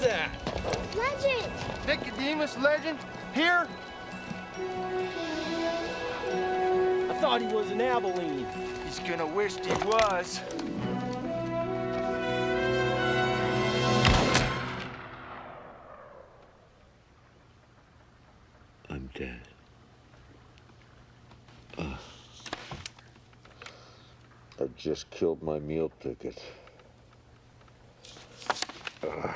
that? Legend! Nicodemus Legend? Here? I thought he was in Abilene. He's gonna wish he was. I'm dead. I just killed my meal ticket. I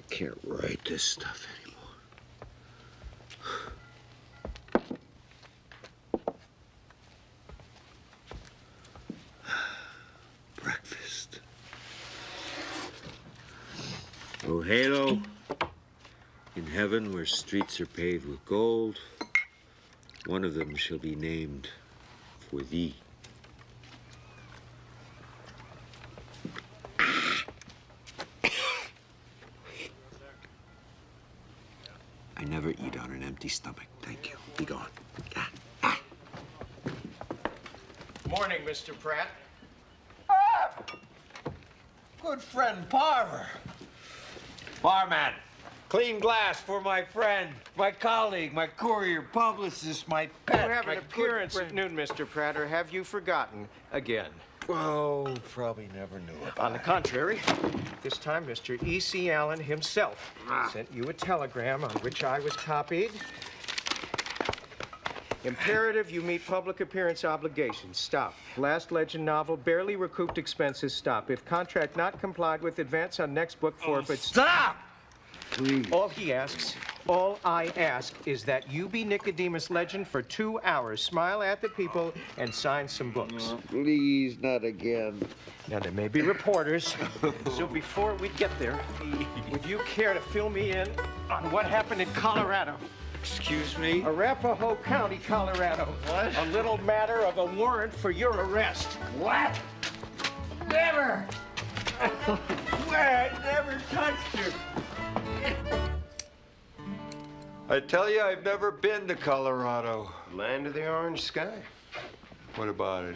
can't write this stuff anymore. Breakfast. Oh, halo. In heaven, where streets are paved with gold, one of them shall be named for thee. I never eat on an empty stomach. Thank you. Be gone. Morning, Mr. Pratt. Good friend Parver. Barman, clean glass for my friend, my colleague, my courier, publicist, my pet. You have my an good appearance friend. at noon, Mr. Pratt, or have you forgotten again? Oh, probably never knew about On the contrary, this time Mr. E.C. Allen himself sent you a telegram on which I was copied. Imperative you meet public appearance obligations. Stop. Last Legend novel, barely recouped expenses. Stop. If contract not complied with, advance on next book forfeits. Stop! Please. All I ask is that you be Nicodemus Legend for 2 hours. Smile at the people and sign some books. Please, not again. Now, there may be reporters, so before we get there, would you care to fill me in on what happened in Colorado? Excuse me? Arapahoe County, Colorado. What? A little matter of a warrant for your arrest. What? Never! Swear I never touched her. I tell you, I've never been to Colorado. Land of the orange sky. What about it?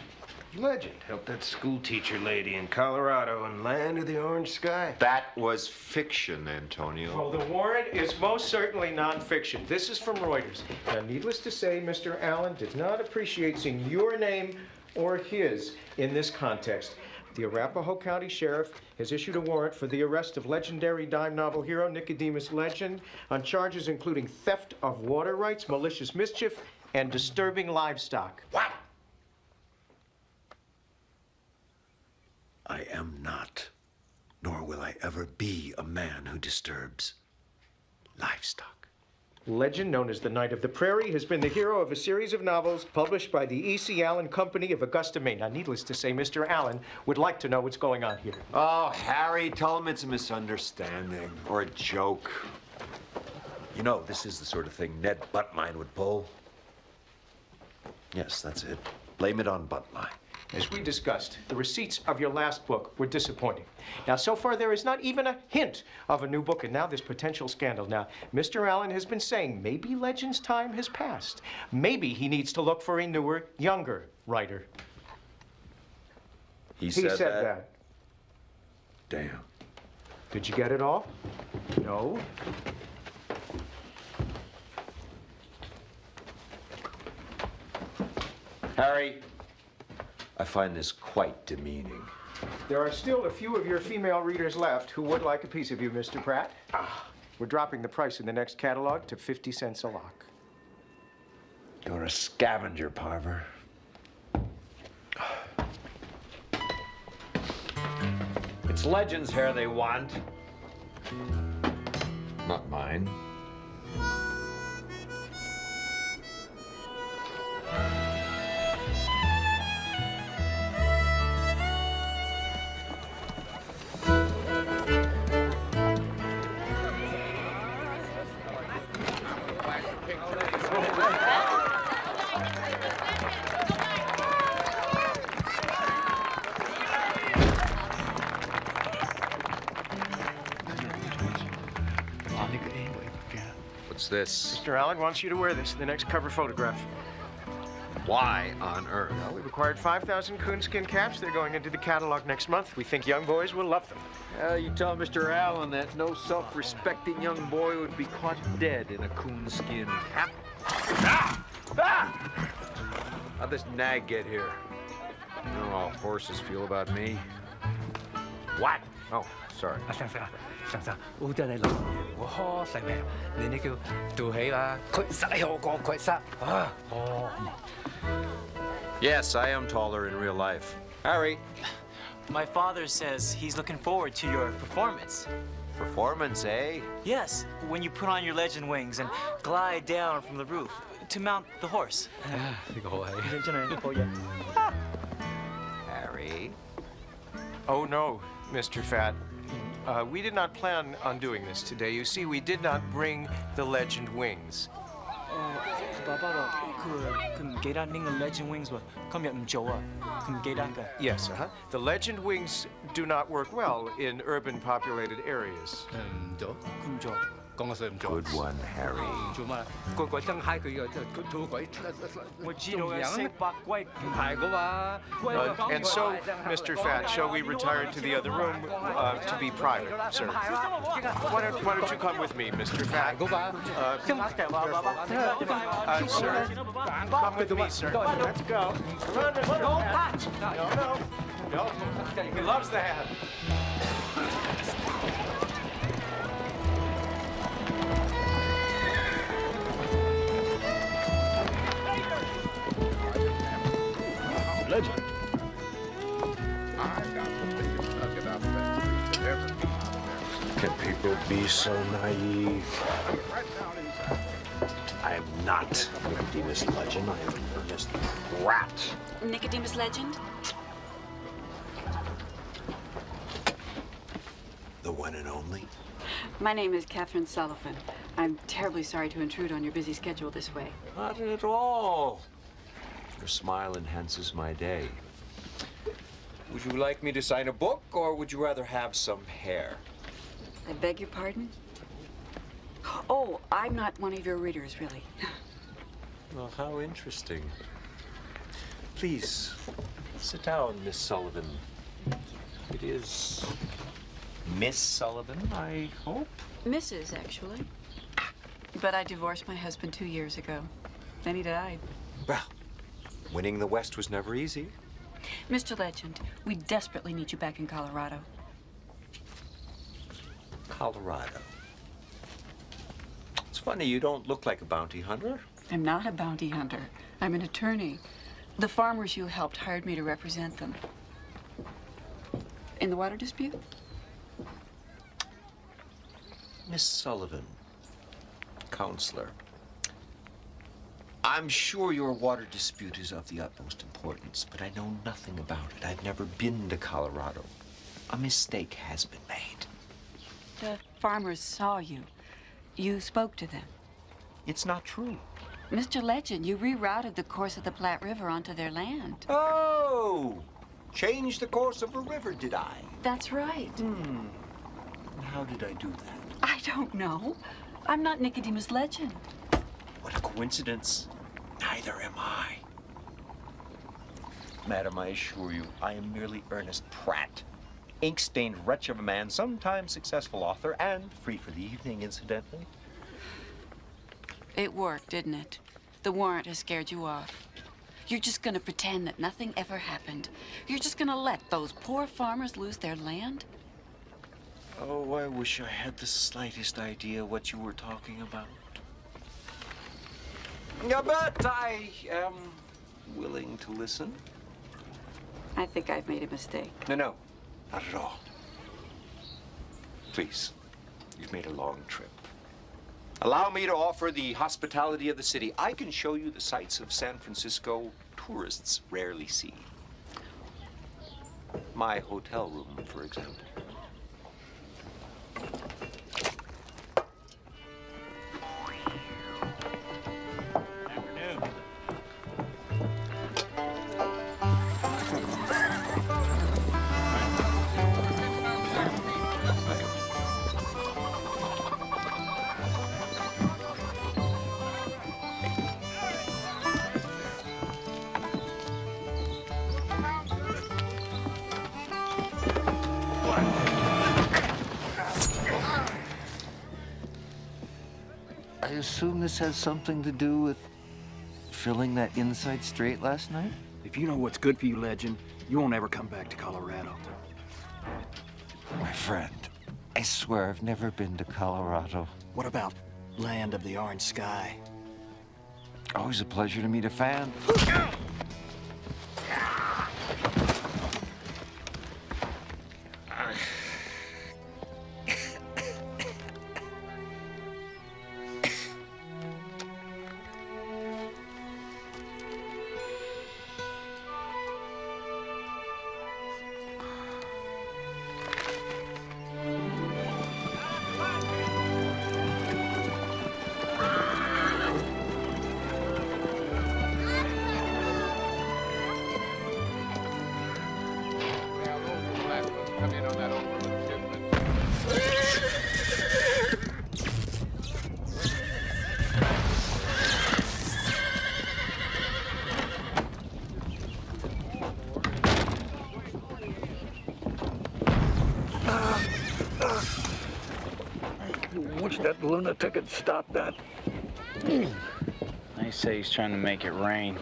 Legend. Helped that school teacher lady in Colorado and land of the orange sky. That was fiction, Antonio. Well, the warrant is most certainly nonfiction. This is from Reuters. Now, needless to say, Mr. Allen did not appreciate seeing your name or his in this context. The Arapahoe County Sheriff has issued a warrant for the arrest of legendary dime novel hero Nicodemus Legend on charges including theft of water rights, malicious mischief, and disturbing livestock. What? I am not, nor will I ever be, a man who disturbs livestock. Legend, known as the Knight of the Prairie, has been the hero of a series of novels published by the E.C. Allen Company of Augusta, Maine. Now, needless to say, Mr. Allen would like to know what's going on here. Oh, Harry, tell him it's a misunderstanding or a joke. You know, this is the sort of thing Ned Buttmine would pull. Yes, that's it. Blame it on Buttmine. As we discussed, the receipts of your last book were disappointing. Now, so far, there is not even a hint of a new book, and now this potential scandal. Now, Mr. Allen has been saying maybe Legend's time has passed. Maybe he needs to look for a newer, younger writer. He said that. Damn. Did you get it all? No? Harry, I find this quite demeaning. There are still a few of your female readers left who would like a piece of you, Mr. Pratt. We're dropping the price in the next catalog to 50 cents a lock. You're a scavenger, Parver. It's Legend's hair they want. Not mine. What's this? Mr. Allen wants you to wear this in the next cover photograph. Why on earth? Well, we've acquired 5,000 coonskin caps. They're going into the catalog next month. We think young boys will love them. You tell Mr. Allen that no self-respecting young boy would be caught dead in a coonskin cap. Ah! Ah! How'd this nag get here? You know how horses feel about me? What? Oh, sorry. 上好多你留意，我呵細命，你呢叫做起啦，佢實有個佢實啊，哦。Yes, I am taller in real life. Harry. My father says he's looking forward to your performance. Performance, eh? Yes, when you put on your legend wings and glide down from the roof to mount the horse. 呢個好係。真係好嘢。 Harry. Oh, no, Mr. Fat. We did not plan on doing this today. You see, we did not bring the legend wings. 爸爸話佢唔記得拎個 legend wings 喎，今日唔做啊，佢唔記得㗎。Yes, The legend wings do not work well in urban populated areas. 唔做，佢唔做。講個水唔做。 Good one, Harry. 唔做乜？個鬼憎閪佢嘅，佢做鬼。我知道嘅，識白龜。唔係噶嘛。And so, Mr. Fat, shall we retire to the other room to be private, sir? Why don't you come with me, Mr. Fat? Sir, come with me, sir. Let's go. No. He loves the hat. Legend. Can people be so naive? I am not Nicodemus Legend. I am an earnest rat. Nicodemus Legend? The one and only? My name is Catherine Sullivan. I'm terribly sorry to intrude on your busy schedule this way. Not at all. Your smile enhances my day. Would you like me to sign a book, or would you rather have some hair? I beg your pardon? Oh, I'm not one of your readers, really. Well, how interesting. Please, sit down, Miss Sullivan. It is Miss Sullivan, I hope? Mrs., actually. But I divorced my husband 2 years ago. Then he died. Well, winning the West was never easy. Mr. Legend, we desperately need you back in Colorado. Colorado. It's funny, you don't look like a bounty hunter. I'm not a bounty hunter. I'm an attorney. The farmers you helped hired me to represent them. In the water dispute? Miss Sullivan, counselor. I'm sure your water dispute is of the utmost importance, but I know nothing about it. I've never been to Colorado. A mistake has been made. The farmers saw you. You spoke to them. It's not true. Mr. Legend, you rerouted the course of the Platte River onto their land. Oh! Changed the course of a river, did I? That's right. And how did I do that? I don't know. I'm not Nicodemus Legend. What a coincidence. Neither am I. Madam, I assure you, I am merely Ernest Pratt. Ink-stained wretch of a man, sometimes successful author, and free for the evening, incidentally. It worked, didn't it? The warrant has scared you off. You're just gonna pretend that nothing ever happened. You're just gonna let those poor farmers lose their land? Oh, I wish I had the slightest idea what you were talking about. Yeah, but I am willing to listen. I think I've made a mistake. No, not at all. Please, you've made a long trip. Allow me to offer the hospitality of the city. I can show you the sights of San Francisco tourists rarely see. My hotel room, for example. assume this has something to do with filling that inside straight last night? If you know what's good for you, Legend, you won't ever come back to Colorado. My friend, I swear I've never been to Colorado. What about Land of the Orange Sky? Always a pleasure to meet a fan. Wish that lunatic had stopped that. They say he's trying to make it rain.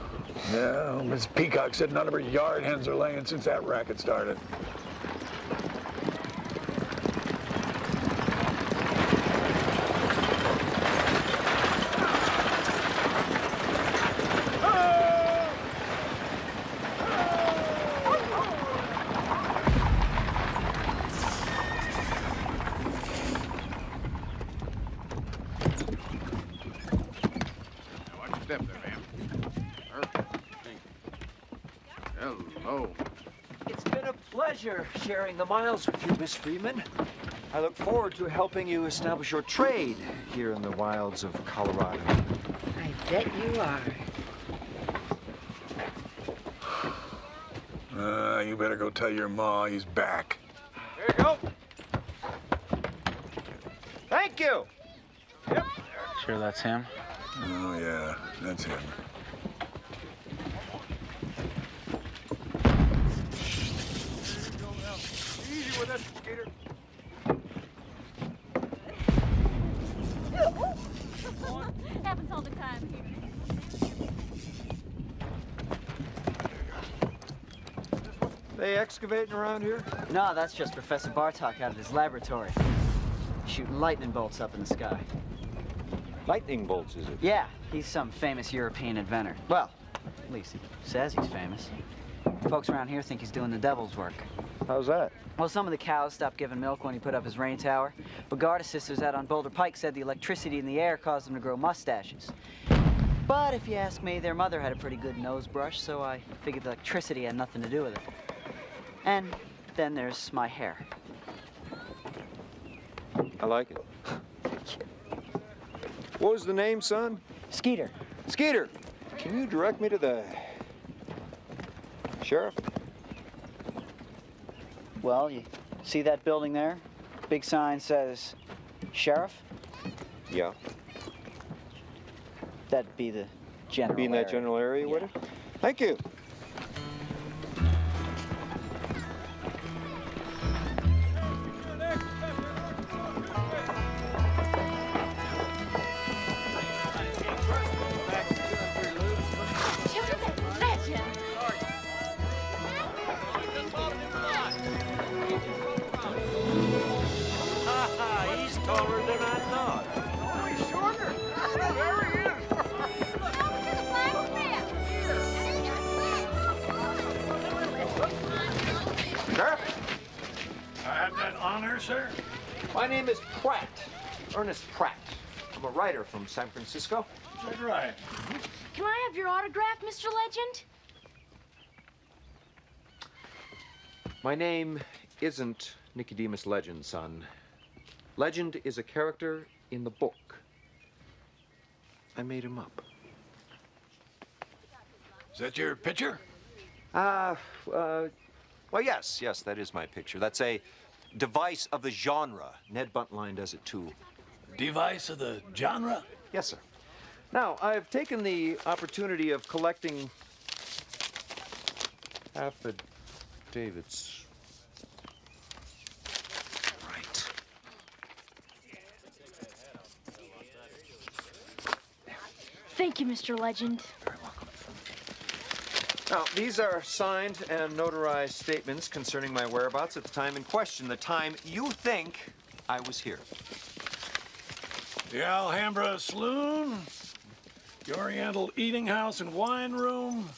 Yeah, Miss Peacock said none of her yard hens are laying since that racket started. Hello. It's been a pleasure sharing the miles with you, Miss Freeman. I look forward to helping you establish your trade here in the wilds of Colorado. I bet you are. You better go tell your ma he's back. There you go. Thank you. Yep. Sure that's him? Oh, yeah, that's him. Easy with it, Skeeter. Happens all the time here. They excavating around here? No, that's just Professor Bartok out of his laboratory. Shooting lightning bolts up in the sky. Lightning bolts, is it? Yeah, he's some famous European inventor. Well, at least he says he's famous. Folks around here think he's doing the devil's work. How's that? Well, some of the cows stopped giving milk when he put up his rain tower. But Garda sisters out on Boulder Pike said the electricity in the air caused them to grow mustaches. But if you ask me, their mother had a pretty good nose brush, so I figured the electricity had nothing to do with it. And then there's my hair. I like it. What was the name, son? Skeeter. Skeeter, can you direct me to the sheriff? Well, you see that building there? Big sign says sheriff. Yeah. That'd be the general Be in that area. general area, would it? Thank you. He's taller than I thought. Oh, he's shorter. There he is. Sheriff? I have that honor, sir. My name is Pratt. Ernest Pratt. I'm a writer from San Francisco. That's right. Can I have your autograph, Mr. Legend? My name isn't Nicodemus Legend, son. Legend is a character in the book. I made him up. Is that your picture? Well, yes, that is my picture. That's a device of the genre. Ned Buntline does it too. Device of the genre? Yes, sir. Now, I've taken the opportunity of collecting affidavits. Right. Thank you, Mr. Legend. Now, these are signed and notarized statements concerning my whereabouts at the time in question, the time you think I was here. The Alhambra Saloon, the Oriental Eating House and Wine Room,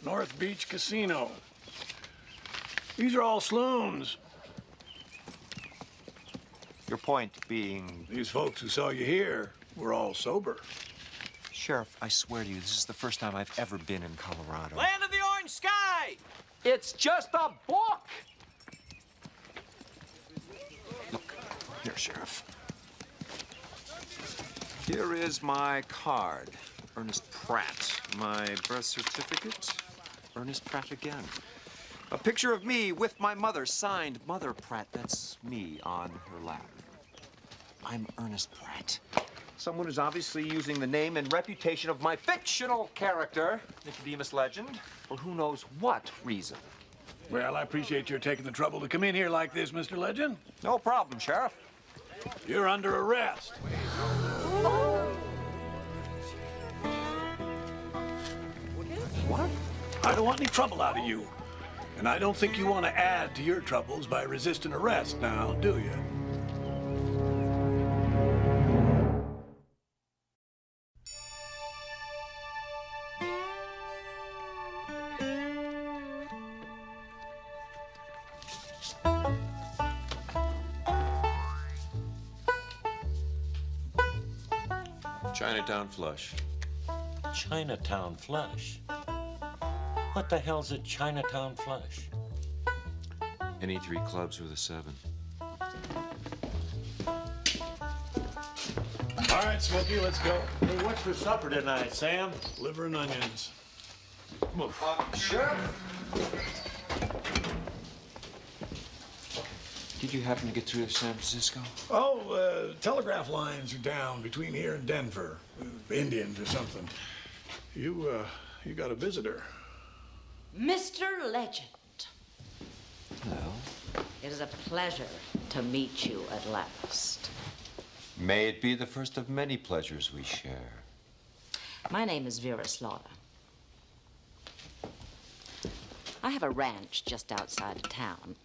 North Beach Casino. These are all saloons. Your point being? These folks who saw you here were all sober. Sheriff, I swear to you, this is the first time I've ever been in Colorado. Land of the orange sky! It's just a book! Look, here, Sheriff. Here is my card, Ernest Pratt. My birth certificate, Ernest Pratt again. A picture of me with my mother, signed Mother Pratt. That's me on her lap. I'm Ernest Pratt. Someone who's obviously using the name and reputation of my fictional character, Nicodemus Legend, for who knows what reason. Well, I appreciate your taking the trouble to come in here like this, Mr. Legend. No problem, Sheriff. You're under arrest. What? I don't want any trouble out of you. And I don't think you want to add to your troubles by resisting arrest now, do you? Chinatown Flush. Chinatown Flush? What the hell's a Chinatown Flush? Any three clubs with a 7. All right, Smokey, let's go. Hey, what's for supper tonight, Sam? Liver and onions. Sheriff? Did you happen to get through to San Francisco? Oh, telegraph lines are down between here and Denver. Indians or something. You got a visitor. Mr. Legend. Hello. It is a pleasure to meet you at last. May it be the first of many pleasures we share. My name is Vera Slaughter. I have a ranch just outside of town.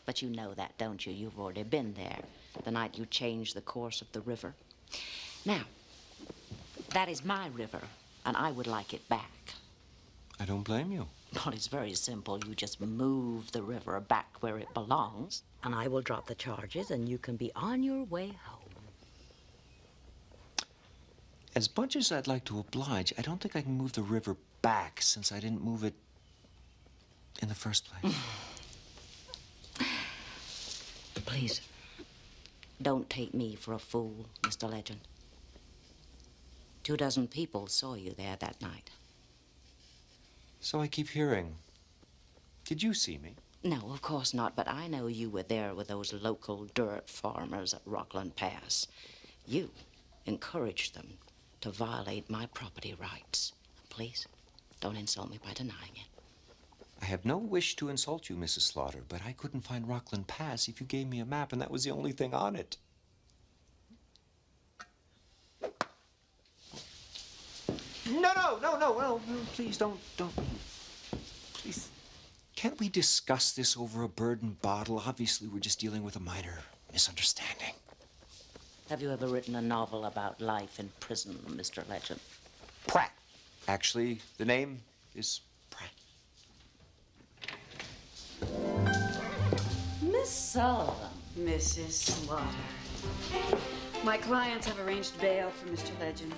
But you know that, don't you? You've already been there the night you changed the course of the river. Now, that is my river, and I would like it back. I don't blame you. Well, it's very simple. You just move the river back where it belongs, and I will drop the charges, and you can be on your way home. As much as I'd like to oblige, I don't think I can move the river back since I didn't move it in the first place. Please, don't take me for a fool, Mr. Legend. 24 people saw you there that night. So I keep hearing. Did you see me? No, of course not, but I know you were there with those local dirt farmers at Rockland Pass. You encouraged them to violate my property rights. Please, don't insult me by denying it. I have no wish to insult you, Mrs. Slaughter, but I couldn't find Rockland Pass if you gave me a map, and that was the only thing on it. No, please don't. Please, can't we discuss this over a bird and bottle? Obviously, we're just dealing with a minor misunderstanding. Have you ever written a novel about life in prison, Mr. Legend? Pratt. Actually, the name is Pratt. Miss Sullivan. Mrs. Slaughter. My clients have arranged bail for Mr. Legend.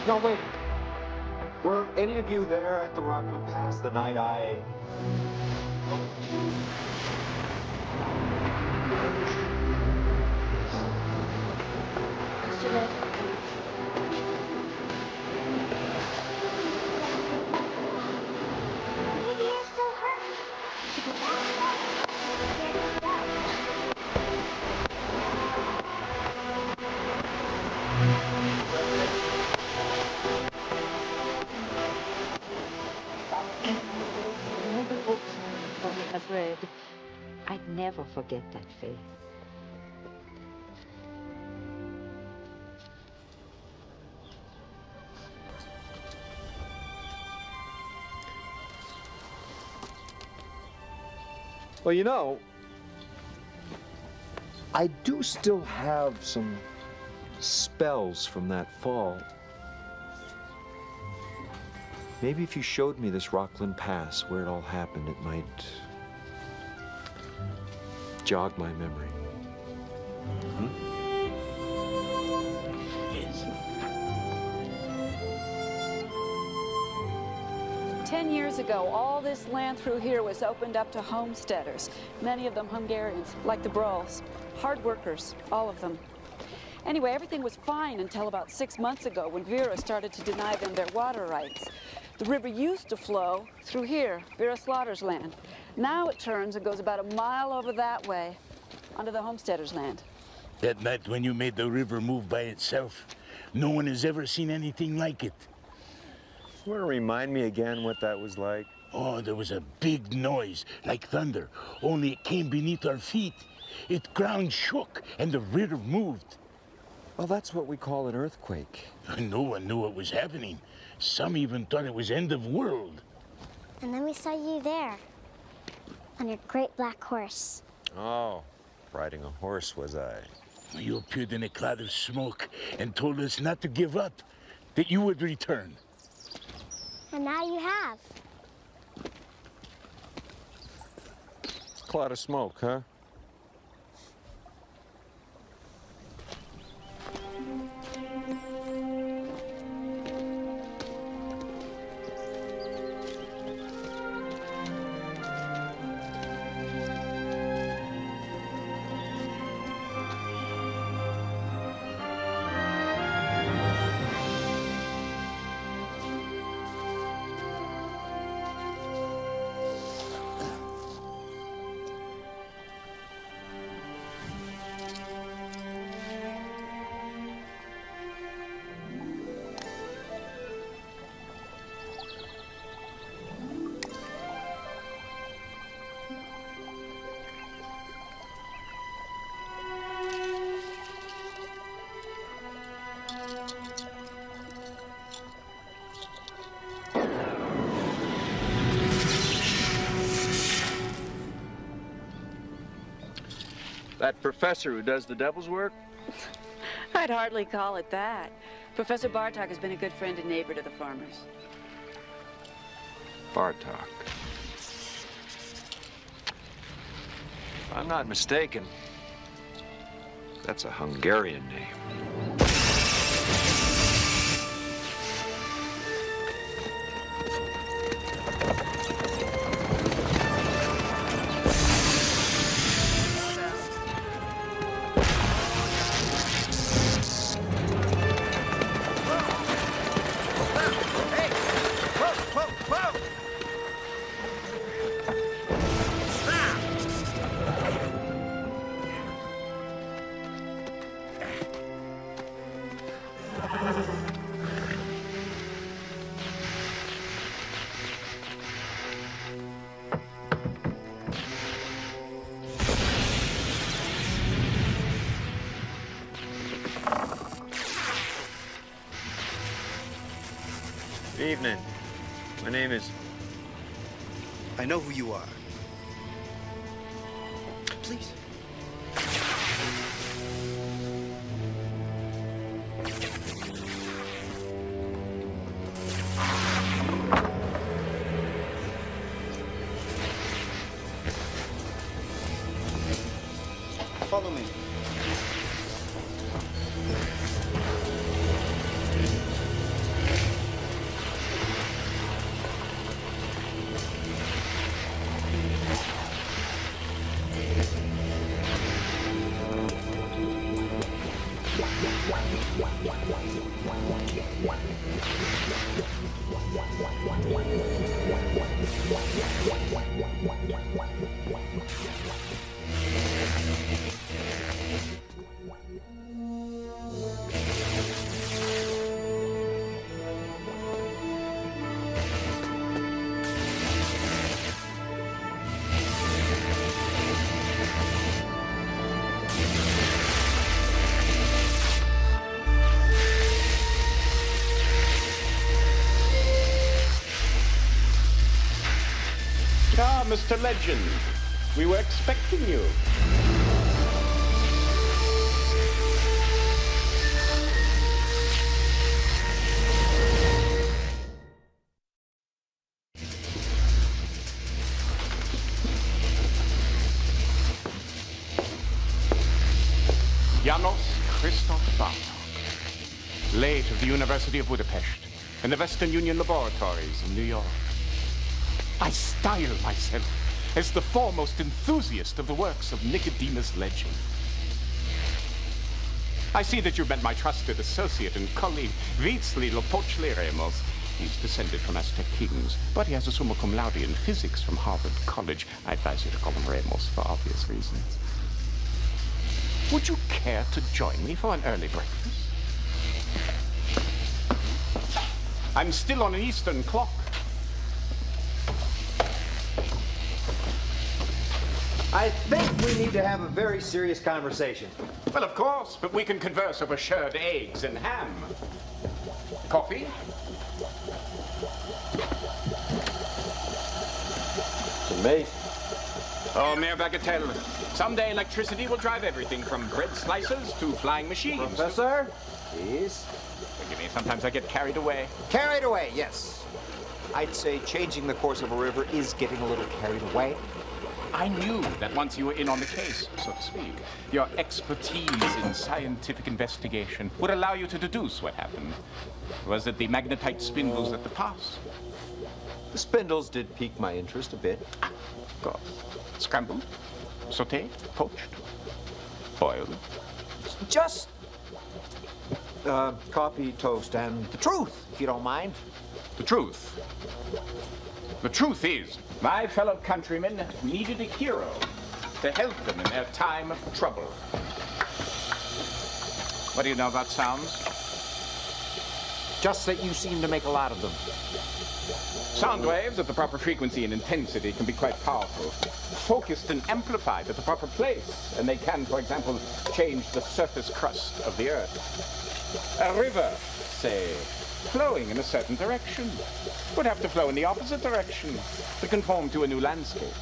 No, wait. Were any of you there at the Rockland Pass the night I... Fred, I'd never forget that face. Well, you know, I do still have some spells from that fall. Maybe if you showed me this Rockland Pass, where it all happened, it might jog my memory. Yes. 10 years ago, all this land through here was opened up to homesteaders, many of them Hungarians, like the Brolls. Hard workers, all of them. Anyway, everything was fine until about 6 months ago when Vera started to deny them their water rights. The river used to flow through here, Vera Slaughter's land. Now it turns and goes about a mile over that way, onto the homesteader's land. That night when you made the river move by itself, no one has ever seen anything like it. You want to remind me again what that was like? Oh, there was a big noise, like thunder, only it came beneath our feet. It ground shook and the river moved. Well, that's what we call an earthquake. No one knew what was happening. Some even thought it was end of world. And then we saw you there, on your great black horse. Oh, riding a horse was I. You appeared in a cloud of smoke and told us not to give up, that you would return. And now you have. Cloud of smoke, huh? That professor who does the devil's work? I'd hardly call it that. Professor Bartok has been a good friend and neighbor to the farmers. Bartok. If I'm not mistaken, that's a Hungarian name. Good evening. My name is... I know who you are. Please. Follow me. Ah, Mr. Legend. We were expecting you. Janos Christoph Bartok, late of the University of Budapest and the Western Union Laboratories in New York. I style myself as the foremost enthusiast of the works of Nicodemus Legend. I see that you've met my trusted associate and colleague, Vitsli Lopochli Ramos. He's descended from Aztec kings, but he has a summa cum laude in physics from Harvard College. I advise you to call him Ramos for obvious reasons. Would you care to join me for an early breakfast? I'm still on an Eastern clock. I think we need to have a very serious conversation. Well, of course, but we can converse over shirred eggs and ham. Coffee? It's amazing. Oh, mere bagatelle. Someday electricity will drive everything from bread slicers to flying machines. Professor, please. Forgive me, sometimes I get carried away. Carried away, yes. I'd say changing the course of a river is getting a little carried away. I knew that once you were in on the case, so to speak, your expertise in scientific investigation would allow you to deduce what happened. Was it the magnetite spindles at the pass? The spindles did pique my interest a bit. Of course. Scrambled, sauteed, poached, boiled. Just coffee, toast, and the truth, if you don't mind. The truth? The truth is, my fellow countrymen needed a hero to help them in their time of trouble. What do you know about sounds? Just that you seem to make a lot of them. Sound waves at the proper frequency and intensity can be quite powerful. Focused and amplified at the proper place, and they can, for example, change the surface crust of the earth. A river, say, flowing in a certain direction would have to flow in the opposite direction to conform to a new landscape.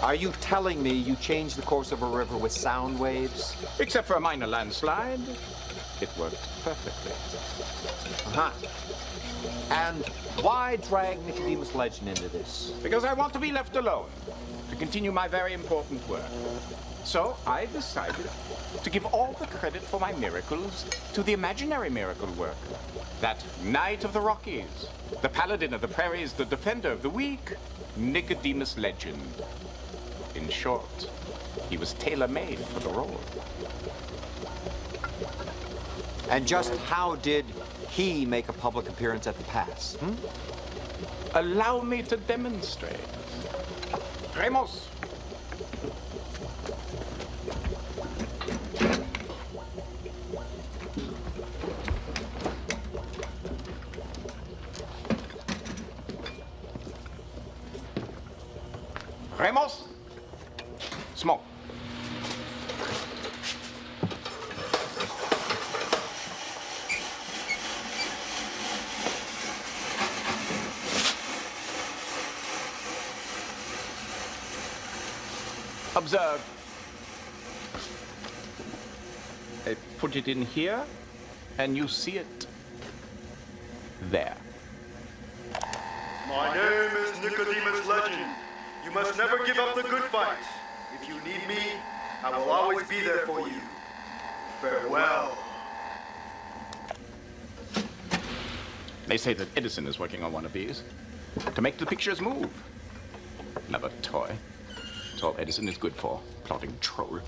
Are you telling me you changed the course of a river with sound waves? Except for a minor landslide, it worked perfectly. Uh-huh. And why drag Nicodemus Legend into this? Because I want to be left alone to continue my very important work. So I decided to give all the credit for my miracles to the imaginary miracle worker. That knight of the Rockies, the paladin of the prairies, the defender of the weak, Nicodemus Legend. In short, he was tailor-made for the role. And just how did he make a public appearance at the pass? Allow me to demonstrate. Ramos. Ramos. Smoke. Observe. I put it in here, and you see it there. My name is Nicodemus Legend. You must never give up the good fight. If you need me, I will always be there for you. Farewell. They say that Edison is working on one of these to make the pictures move. Another toy. It's all Edison is good for, plodding troll.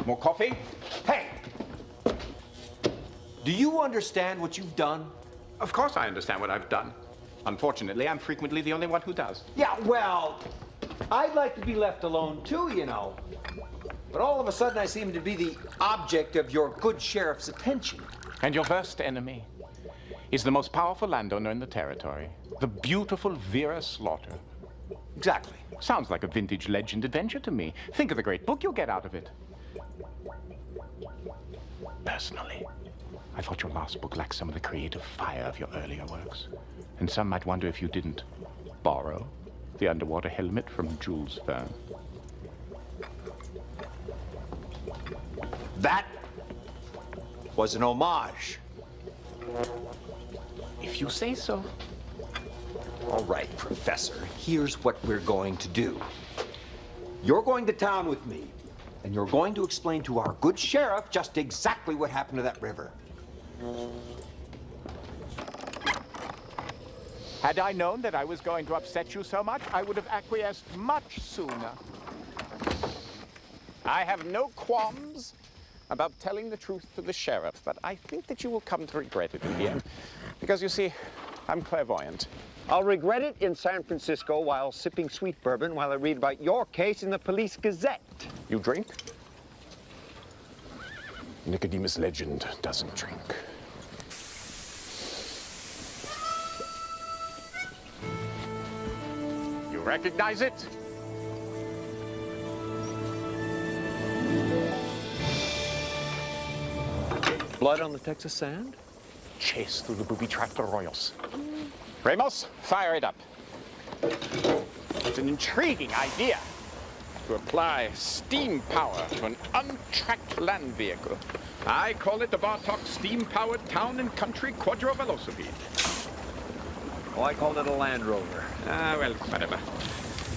More coffee? Hey! Do you understand what you've done? Of course I understand what I've done. Unfortunately, I'm frequently the only one who does. Yeah, well, I'd like to be left alone too, you know. But all of a sudden I seem to be the object of your good sheriff's attention. And your worst enemy is the most powerful landowner in the territory, the beautiful Vera Slaughter. Exactly. Sounds like a vintage legend adventure to me. Think of the great book you'll get out of it. Personally, I thought your last book lacked some of the creative fire of your earlier works. And some might wonder if you didn't borrow the underwater helmet from Jules Verne. That was an homage. If you say so. All right, Professor, here's what we're going to do. You're going to town with me, and you're going to explain to our good sheriff just exactly what happened to that river. Had I known that I was going to upset you so much, I would have acquiesced much sooner. I have no qualms about telling the truth to the sheriff, but I think that you will come to regret it in the end. Because, you see, I'm clairvoyant. I'll regret it in San Francisco while sipping sweet bourbon while I read about your case in the Police Gazette. You drink? Nicodemus Legend doesn't drink. You recognize it? Blood on the Texas sand? Chase through the booby-trapped arroyos. Ramos, fire it up. It's an intriguing idea to apply steam power to an untracked land vehicle. I call it the Bartok steam-powered town and country quadrovelocipede. Oh, I called it a Land Rover. Well, whatever.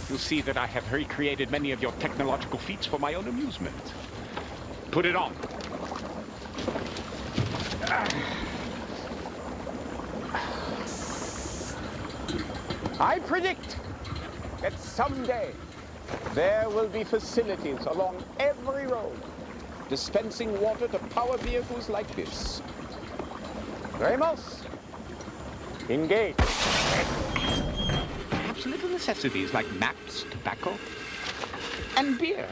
You'll see that I have recreated many of your technological feats for my own amusement. Put it on. I predict that someday there will be facilities along every road dispensing water to power vehicles like this. Ramos, engage. Perhaps little necessities like maps, tobacco, and beer.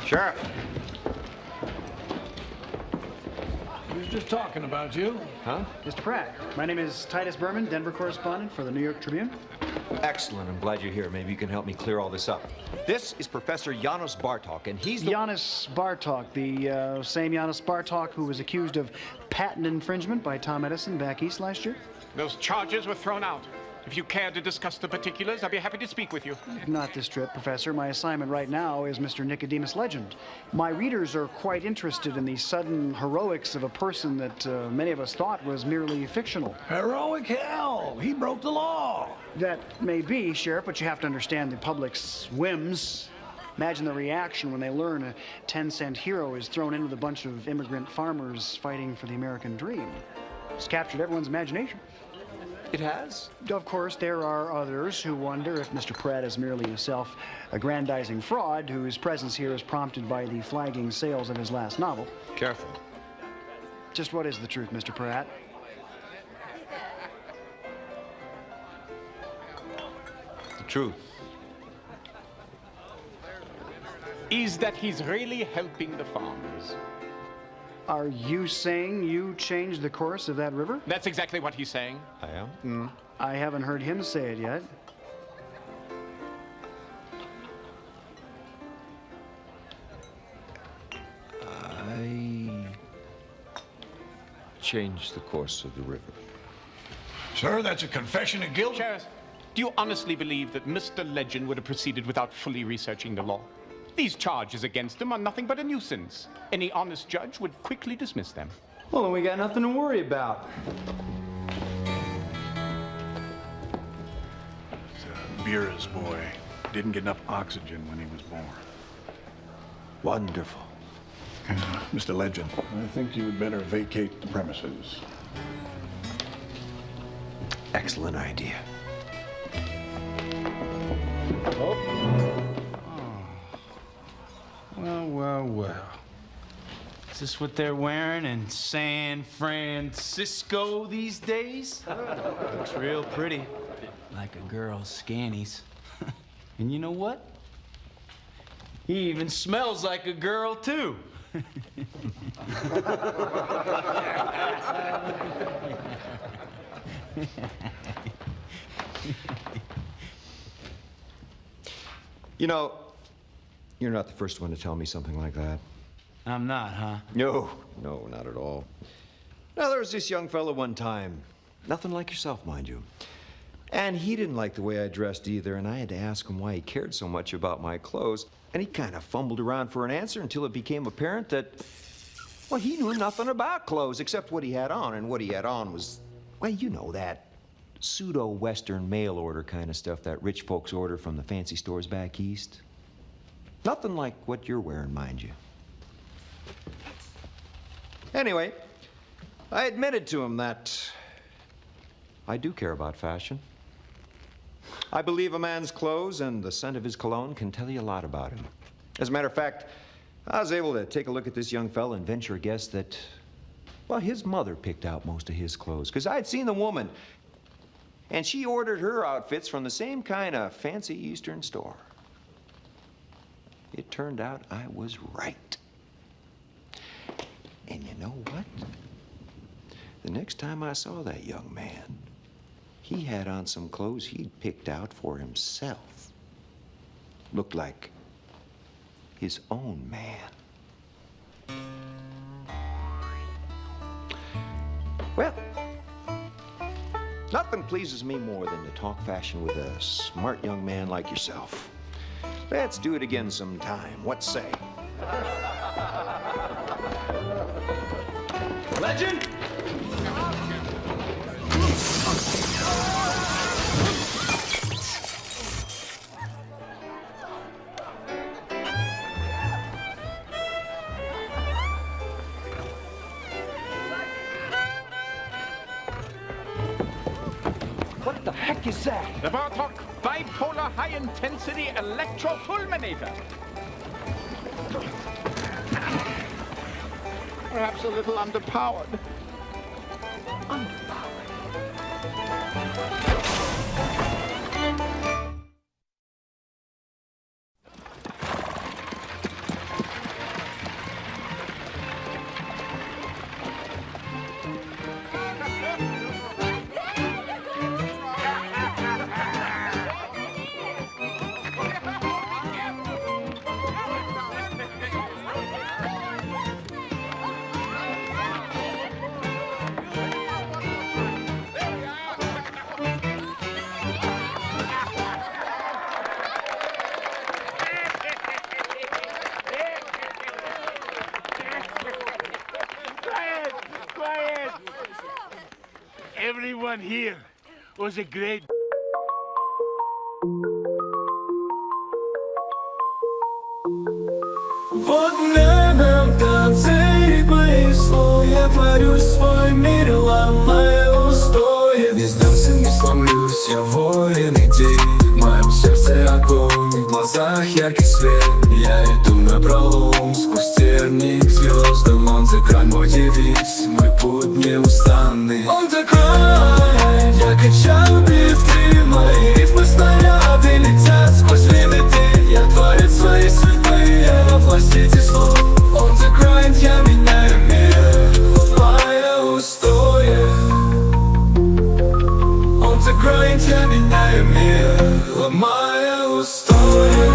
Sheriff. He was just talking about you. Huh? Mr. Pratt, my name is Titus Berman, Denver correspondent for the New York Tribune. Excellent. I'm glad you're here. Maybe you can help me clear all this up. This is Professor Janos Bartok, and he's the... Janos Bartok, the same Janos Bartok who was accused of patent infringement by Tom Edison back east last year? Those charges were thrown out. If you care to discuss the particulars, I'd be happy to speak with you. Not this trip, Professor. My assignment right now is Mr. Nicodemus Legend. My readers are quite interested in the sudden heroics of a person that many of us thought was merely fictional. Heroic hell! He broke the law! That may be, Sheriff, but you have to understand the public's whims. Imagine the reaction when they learn a 10-cent hero is thrown in with a bunch of immigrant farmers fighting for the American dream. It's captured everyone's imagination. It has? Of course, there are others who wonder if Mr. Pratt is merely a self-aggrandizing fraud whose presence here is prompted by the flagging sales of his last novel. Careful. Just what is the truth, Mr. Pratt? The truth is that he's really helping the farmers. Are you saying you changed the course of that river? That's exactly what he's saying. I am? I haven't heard him say it yet. I changed the course of the river. Sir, that's a confession of guilt? Sheriff, do you honestly believe that Mr. Legend would have proceeded without fully researching the law? These charges against him are nothing but a nuisance. Any honest judge would quickly dismiss them. Well, then we got nothing to worry about. Bureau's boy didn't get enough oxygen when he was born. Wonderful. Mr. Legend, I think you would better vacate the premises. Excellent idea. Well. Is this what they're wearing in San Francisco these days? Looks real pretty. Like a girl's scannies. And you know what? He even smells like a girl, too. You know, you're not the first one to tell me something like that. I'm not, huh? No, not at all. Now, there was this young fellow one time, nothing like yourself, mind you. And he didn't like the way I dressed either, and I had to ask him why he cared so much about my clothes. And he kind of fumbled around for an answer until it became apparent that, well, he knew nothing about clothes except what he had on. And what he had on was, well, you know, that pseudo-Western mail order kind of stuff that rich folks order from the fancy stores back east. Nothing like what you're wearing, mind you. Anyway, I admitted to him that I do care about fashion. I believe a man's clothes and the scent of his cologne can tell you a lot about him. As a matter of fact, I was able to take a look at this young fella and venture a guess that, well, his mother picked out most of his clothes, because I'd seen the woman, and she ordered her outfits from the same kind of fancy Eastern store. It turned out I was right. And you know what? The next time I saw that young man, he had on some clothes he'd picked out for himself. Looked like his own man. Well, nothing pleases me more than to talk fashion with a smart young man like yourself. Let's do it again sometime. What say? Legend! What the heck is that? The Bartok Bipolar High-Intensity Electrofulminator. Perhaps a little underpowered. Quiet! Everyone here was a great... Вот мне нам танцевать мои слова. Я творю свой мир, ломаю устои. закрой мой девиз, мой путь неустанный. Он закрой, я качаю биты, мои рифмы снаряды летят сквозь лимиты. Я творец своей судьбы, я во власти этих слов. Он закроет, я меняю мир, ломая устои. Он закроет, я меняю мир, ломая устои.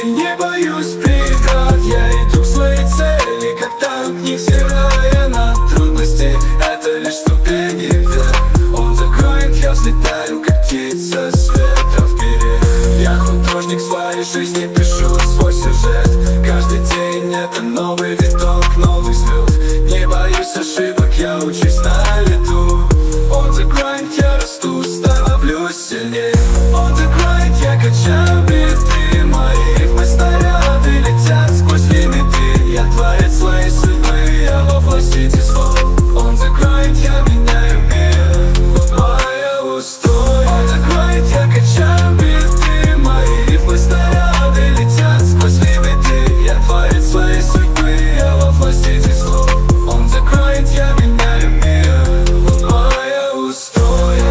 Не боюсь преград, я иду к своей цели, как танк, невзирая на трудности. Это лишь ступени вверх. Он закроет, я взлетаю, как птица с ветра вперед. Я художник своей жизни, пишу свой сюжет. Каждый день это новый виток, новый взлет. Не боюсь ошибок, я учусь на лету. Он закроет, я расту, становлюсь сильнее. Он закроет, я качаю биты, мои рифмы снаряды летят сквозь лимиты. Я творец своей судьбы, я во власти этих слов. Он закроет, я меняю мир, ломая устои. Он закроет, я качаю биты, мои рифмы снаряды летят сквозь лимиты. Я творец своей судьбы, я во власти этих слов. Он закроет, я меняю мир, ломая устои.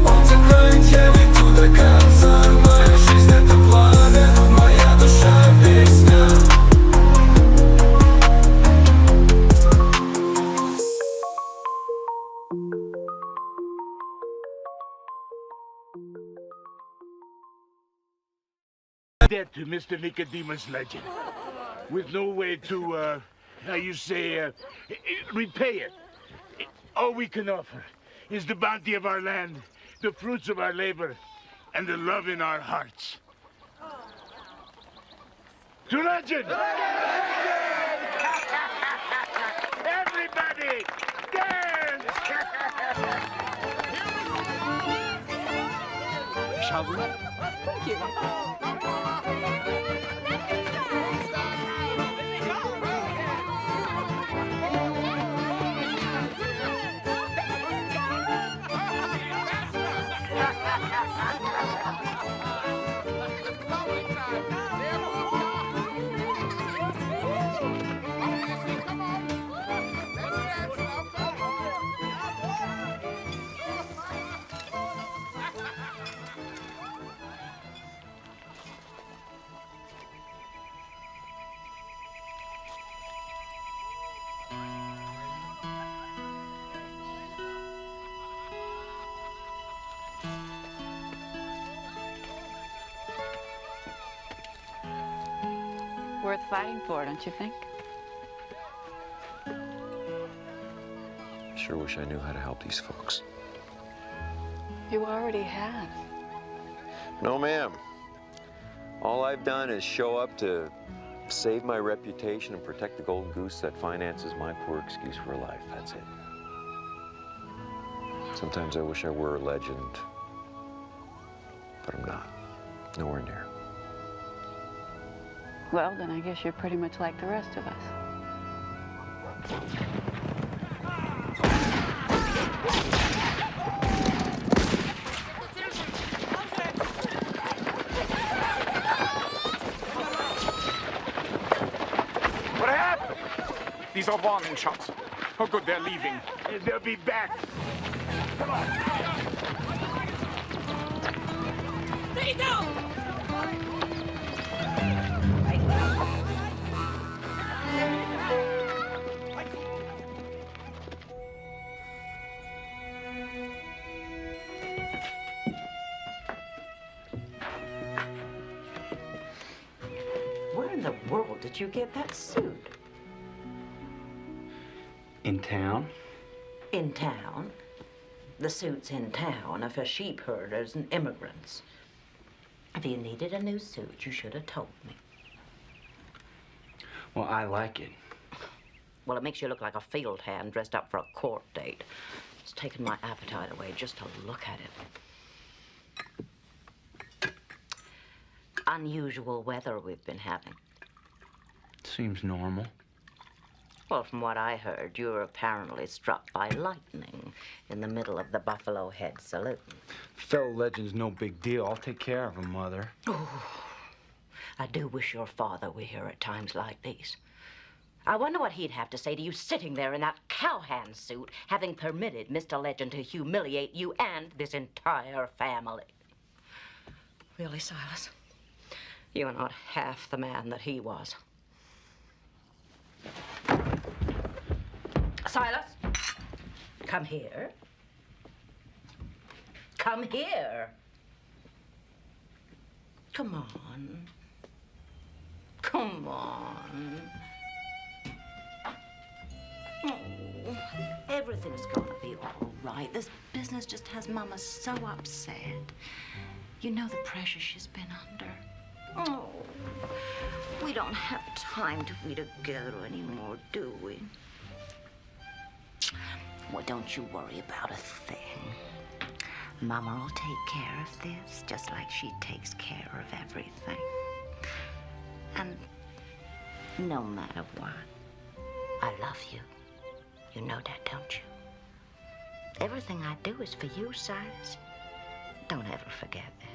Он закроет, я веду до конца. Моя жизнь это пламя, моя душа песня. Debt to Mr. Nicodemus Legend, with no way to, how you say, repay it. All we can offer is the bounty of our land, the fruits of our labor, and the love in our hearts. To Legend! Everybody, dance! Shall we? Thank you. Worth fighting for, don't you think? Sure wish I knew how to help these folks. You already have. No, ma'am. All I've done is show up to save my reputation and protect the golden goose that finances my poor excuse for a life. That's it. Sometimes I wish I were a legend, but I'm not. Nowhere near. Well, then I guess you're pretty much like the rest of us. What happened? These are warning shots. Oh, good, they're leaving. They'll be back. Come on. Stay down! Where in the world did you get that suit? In town? In town? The suit's in town are for sheep herders and immigrants. If you needed a new suit, you should have told me. Well, I like it. Well, it makes you look like a field hand dressed up for a court date. It's taken my appetite away just to look at it. Unusual weather we've been having. Seems normal. Well, from what I heard, you were apparently struck by lightning in the middle of the Buffalo Head Saloon. Fellow legend's no big deal. I'll take care of him, Mother. Oh, I do wish your father were here at times like these. I wonder what he'd have to say to you sitting there in that cowhand suit, having permitted Mr. Legend to humiliate you and this entire family. Really, Silas, you are not half the man that he was. Silas, come here. Come here. Come on. Come on. Oh, everything's gonna be all right. This business just has Mama so upset. You know the pressure she's been under. Oh, we don't have time to be together anymore, do we? Well, don't you worry about a thing. Mama will take care of this just like she takes care of everything. And no matter what, I love you. You know that, don't you? Everything I do is for you, Silas. Don't ever forget that.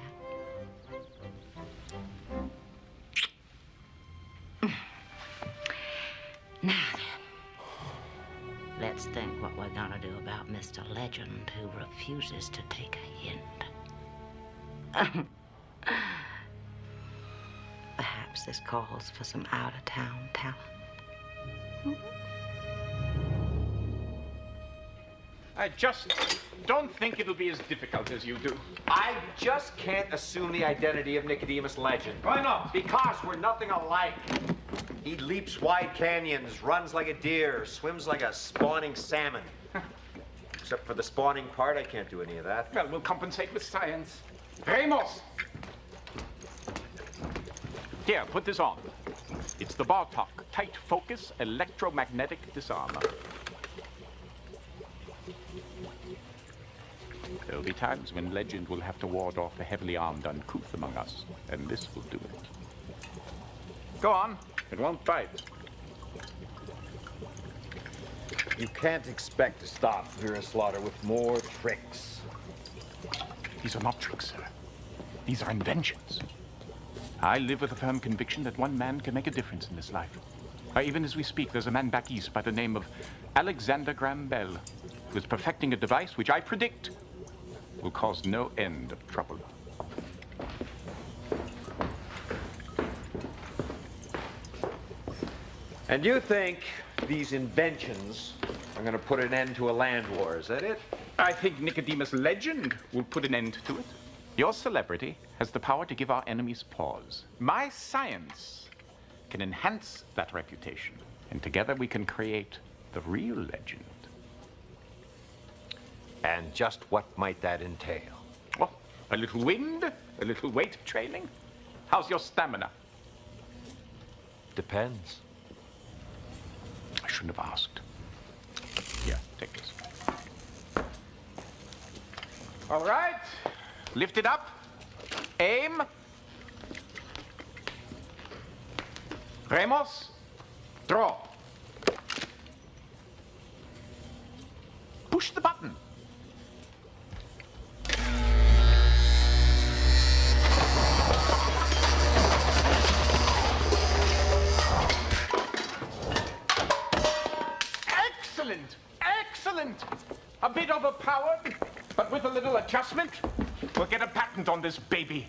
Now then, let's think what we're gonna do about Mr. Legend, who refuses to take a hint. Perhaps this calls for some out-of-town talent. I just don't think it'll be as difficult as you do. I just can't assume the identity of Nicodemus Legend. Why not? Because we're nothing alike. He leaps wide canyons, runs like a deer, swims like a spawning salmon. Except for the spawning part, I can't do any of that. Well, we'll compensate with science. Ramos! Here, put this on. It's the Bartok Tight Focus Electromagnetic Disarmer. There'll be times when Legend will have to ward off a heavily armed uncouth among us, and this will do it. Go on. It won't bite. You can't expect to stop Vera Slaughter with more tricks. These are not tricks, sir. These are inventions. I live with a firm conviction that one man can make a difference in this life. Even as we speak, there's a man back east by the name of Alexander Graham Bell, who is perfecting a device which I predict will cause no end of trouble. And you think these inventions are going to put an end to a land war, is that it? I think Nicodemus Legend will put an end to it. Your celebrity has the power to give our enemies pause. My science can enhance that reputation, and together we can create the real Legend. And just what might that entail? Well, a little wind, a little weight training. How's your stamina? Depends. I shouldn't have asked. Here, take this. All right. Lift it up. Aim. Ramos. Draw. Push the button. Excellent! Excellent! A bit overpowered, but with a little adjustment, we'll get a patent on this baby.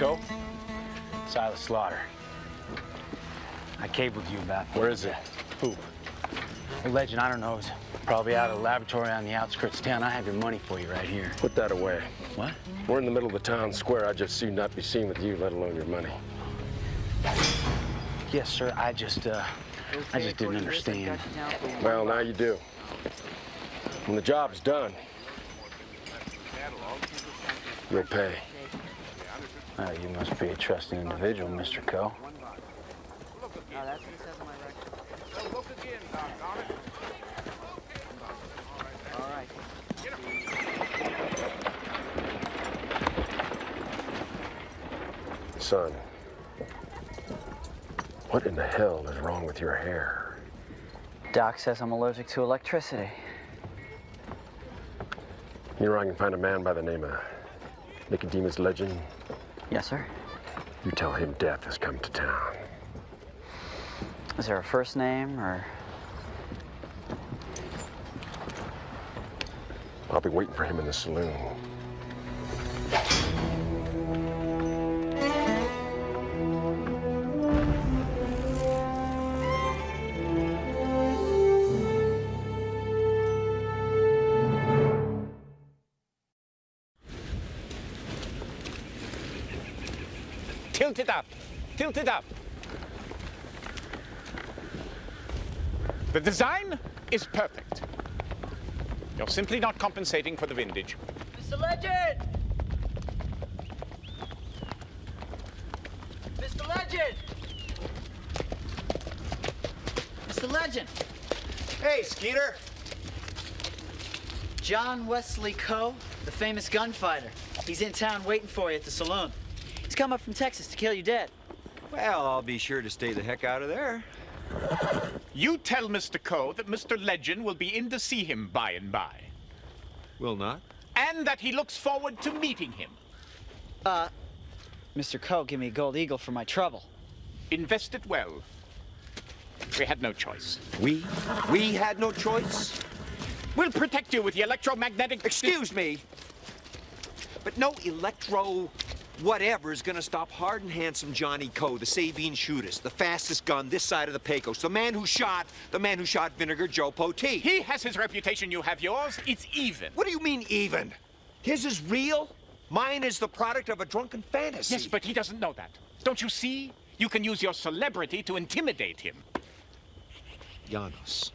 Co. Silas Slaughter. I cabled you about. Where is it? Who? A legend I don't know is probably out of the laboratory on the outskirts of town. I have your money for you right here. Put that away. What? We're in the middle of the town square. I just soon not be seen with you, let alone your money. Yes, sir. I just didn't understand. Well, now you do. When the job's done, you'll pay. You must be a trusting individual, Mr. Co. That's what it says on my record. Look again, Doc, on it. All right. Son, what in the hell is wrong with your hair? Doc says I'm allergic to electricity. You know where I can find a man by the name of Nicodemus Legend? Yes, sir. You tell him death has come to town. Is there a first name, or? I'll be waiting for him in the saloon. Tilt it up. Tilt it up. The design is perfect. You're simply not compensating for the vintage. Mr. Legend! Mr. Legend! Mr. Legend! Hey, Skeeter. John Wesley Coe, the famous gunfighter. He's in town waiting for you at the saloon. He's come up from Texas to kill you dead. Well, I'll be sure to stay the heck out of there. You tell Mr. Coe that Mr. Legend will be in to see him by and by. Will not? And that he looks forward to meeting him. Mr. Coe, give me a gold eagle for my trouble. Invest it well. We had no choice. We had no choice? We'll protect you with the electromagnetic... Excuse me. But no electro... whatever is gonna stop hard and handsome Johnny Coe, the Sabine shootist, the fastest gun this side of the Pecos, the man who shot Vinegar Joe Poteet. He has his reputation, you have yours. It's even. What do you mean even? His is real. Mine is the product of a drunken fantasy. Yes, but he doesn't know that. Don't you see? You can use your celebrity to intimidate him. Janos,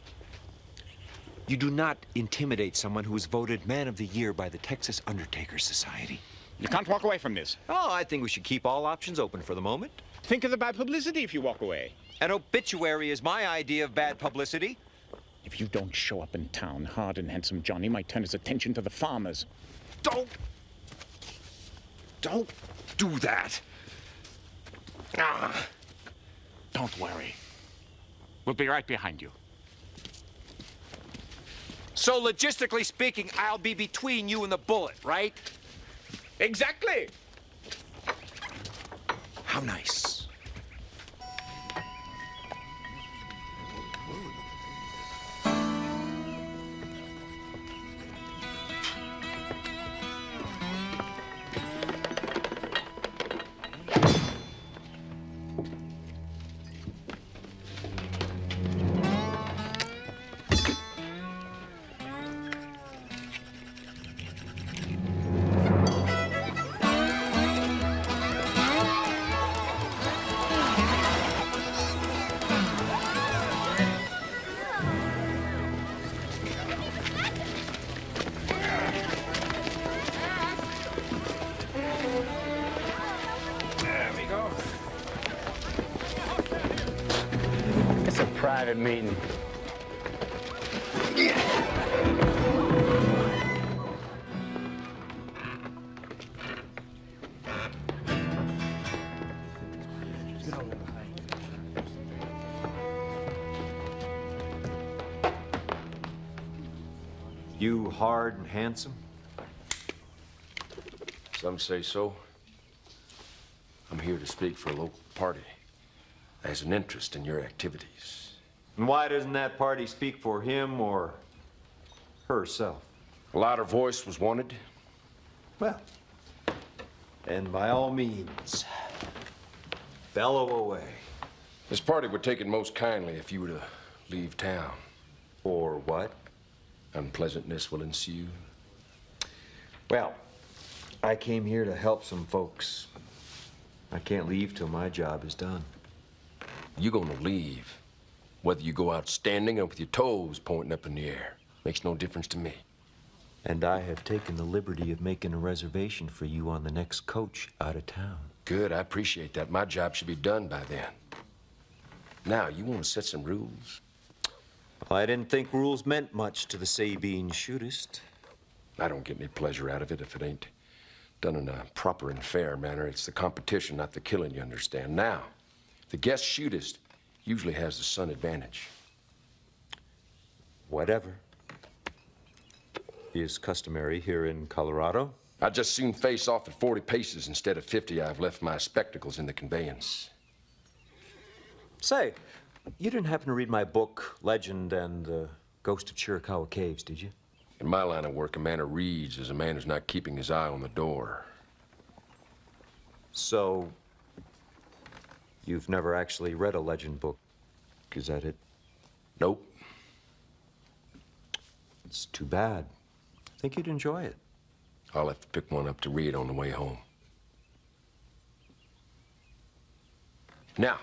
you do not intimidate someone who was voted Man of the Year by the Texas Undertaker Society. You can't walk away from this. Oh, I think we should keep all options open for the moment. Think of the bad publicity if you walk away. An obituary is my idea of bad publicity. If you don't show up in town, Hard and Handsome Johnny might turn his attention to the farmers. Don't do that. Don't worry. We'll be right behind you. So logistically speaking, I'll be between you and the bullet, right? Exactly. How nice. It's a private meeting. You hard and handsome? Some say so. I'm here to speak for a local party that has an interest in your activities. And why doesn't that party speak for him or herself? A louder voice was wanted. Well, And by all means, bellow away. This party would take it most kindly if you were to leave town. Or what? Unpleasantness will ensue. Well, I came here to help some folks. I can't leave till my job is done. You're gonna leave, whether you go out standing or with your toes pointing up in the air. Makes no difference to me. And I have taken the liberty of making a reservation for you on the next coach out of town. Good, I appreciate that. My job should be done by then. Now, you want to set some rules? Well, I didn't think rules meant much to the Sabine shootist. I don't get any pleasure out of it if it ain't done in a proper and fair manner. It's the competition, not the killing, you understand. Now, the guest shootist usually has the sun advantage. Whatever is customary here in Colorado. I'd just soon face off at 40 paces instead of 50. I've left my spectacles in the conveyance. Say, you didn't happen to read my book, Legend and the Ghost of Chiricahua Caves, did you? In my line of work, a man who reads is a man who's not keeping his eye on the door. So, you've never actually read a legend book, is that it? Nope. It's too bad. I think you'd enjoy it. I'll have to pick one up to read on the way home. Now,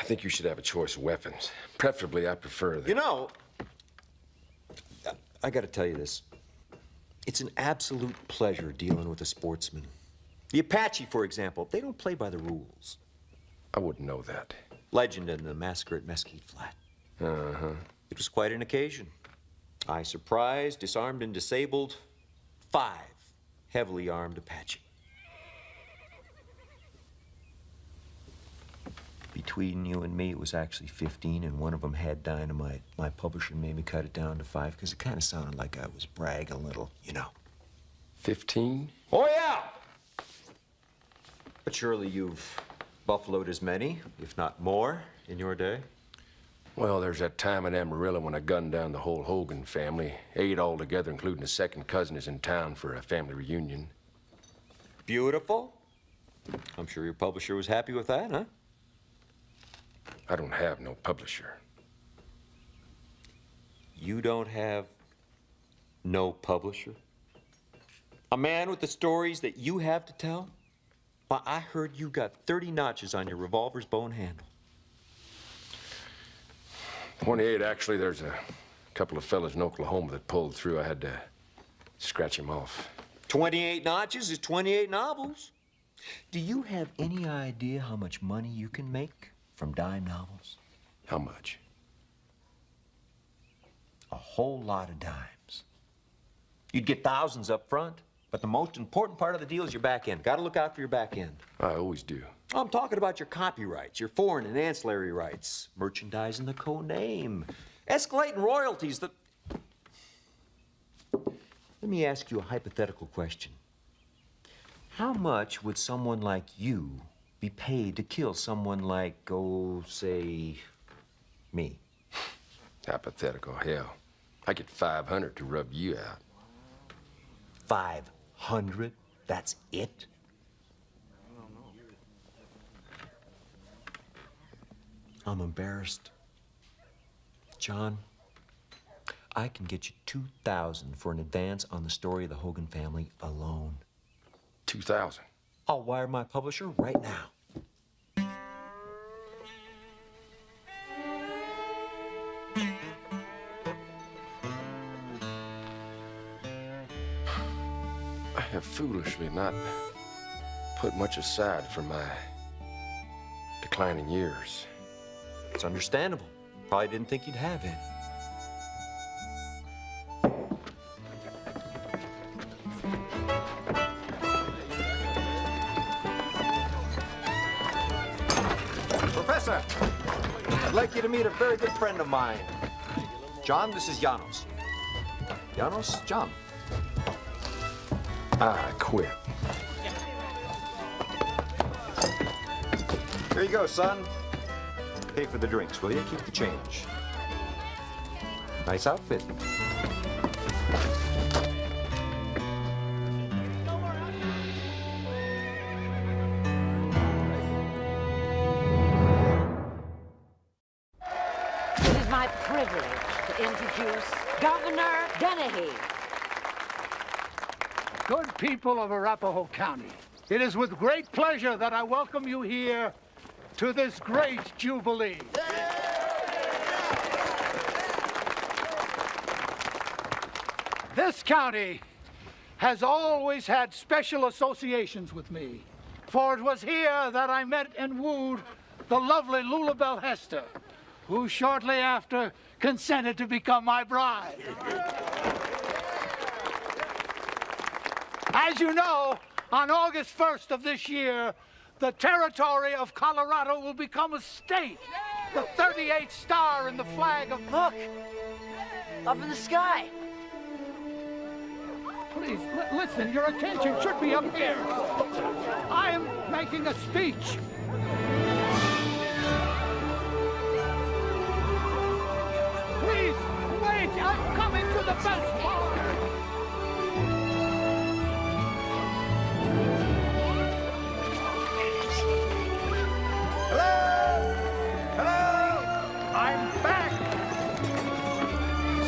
I think you should have a choice of weapons. Preferably, I prefer the... You know, I gotta tell you this. It's an absolute pleasure dealing with a sportsman. The Apache, for example, they don't play by the rules. I wouldn't know that. Legend and the massacre at Mesquite Flat. Uh-huh. It was quite an occasion. I surprised, disarmed, and disabled 5 heavily armed Apache. Between you and me, it was actually 15, and one of them had dynamite. My publisher made me cut it down to 5 because it kind of sounded like I was bragging a little, you know. 15? Oh, yeah! But surely you've buffaloed as many, if not more, in your day. Well, there's that time in Amarillo when I gunned down the whole Hogan family. 8 altogether, including a second cousin, is in town for a family reunion. Beautiful. I'm sure your publisher was happy with that, huh? I don't have no publisher. You don't have no publisher? A man with the stories that you have to tell? Why, I heard you got 30 notches on your revolver's bone handle. 28, actually. There's a couple of fellas in Oklahoma that pulled through. I had to scratch him off. 28 notches is 28 novels. Do you have any idea how much money you can make from dime novels? How much? A whole lot of dimes. You'd get thousands up front, but the most important part of the deal is your back end. Gotta look out for your back end. I always do. I'm talking about your copyrights, your foreign and ancillary rights, merchandising the co-name, escalating royalties, the... Let me ask you a hypothetical question. How much would someone like you be paid to kill someone like, oh, say, me? Hypothetical, hell. I get 500 to rub you out. 500? That's it? I'm embarrassed. John, I can get you 2,000 for an advance on the story of the Hogan family alone. 2,000? I'll wire my publisher right now. I have foolishly not put much aside for my declining years. It's understandable. Probably didn't think you'd have any. Professor, I'd like you to meet a very good friend of mine. John, this is Janos. Janos, John. I quit. Here you go, son. Pay for the drinks, will you? Keep the change. Nice outfit. Good people of Arapahoe County, it is with great pleasure that I welcome you here to this great jubilee. This county has always had special associations with me, for it was here that I met and wooed the lovely Lulabelle Hester, who shortly after consented to become my bride. As you know, on August 1st of this year, the territory of Colorado will become a state. The 38th star in the flag of... Look! Up in the sky! Please, listen, your attention should be up here. I am making a speech. Please, wait, I'm coming to the best part. I'm back!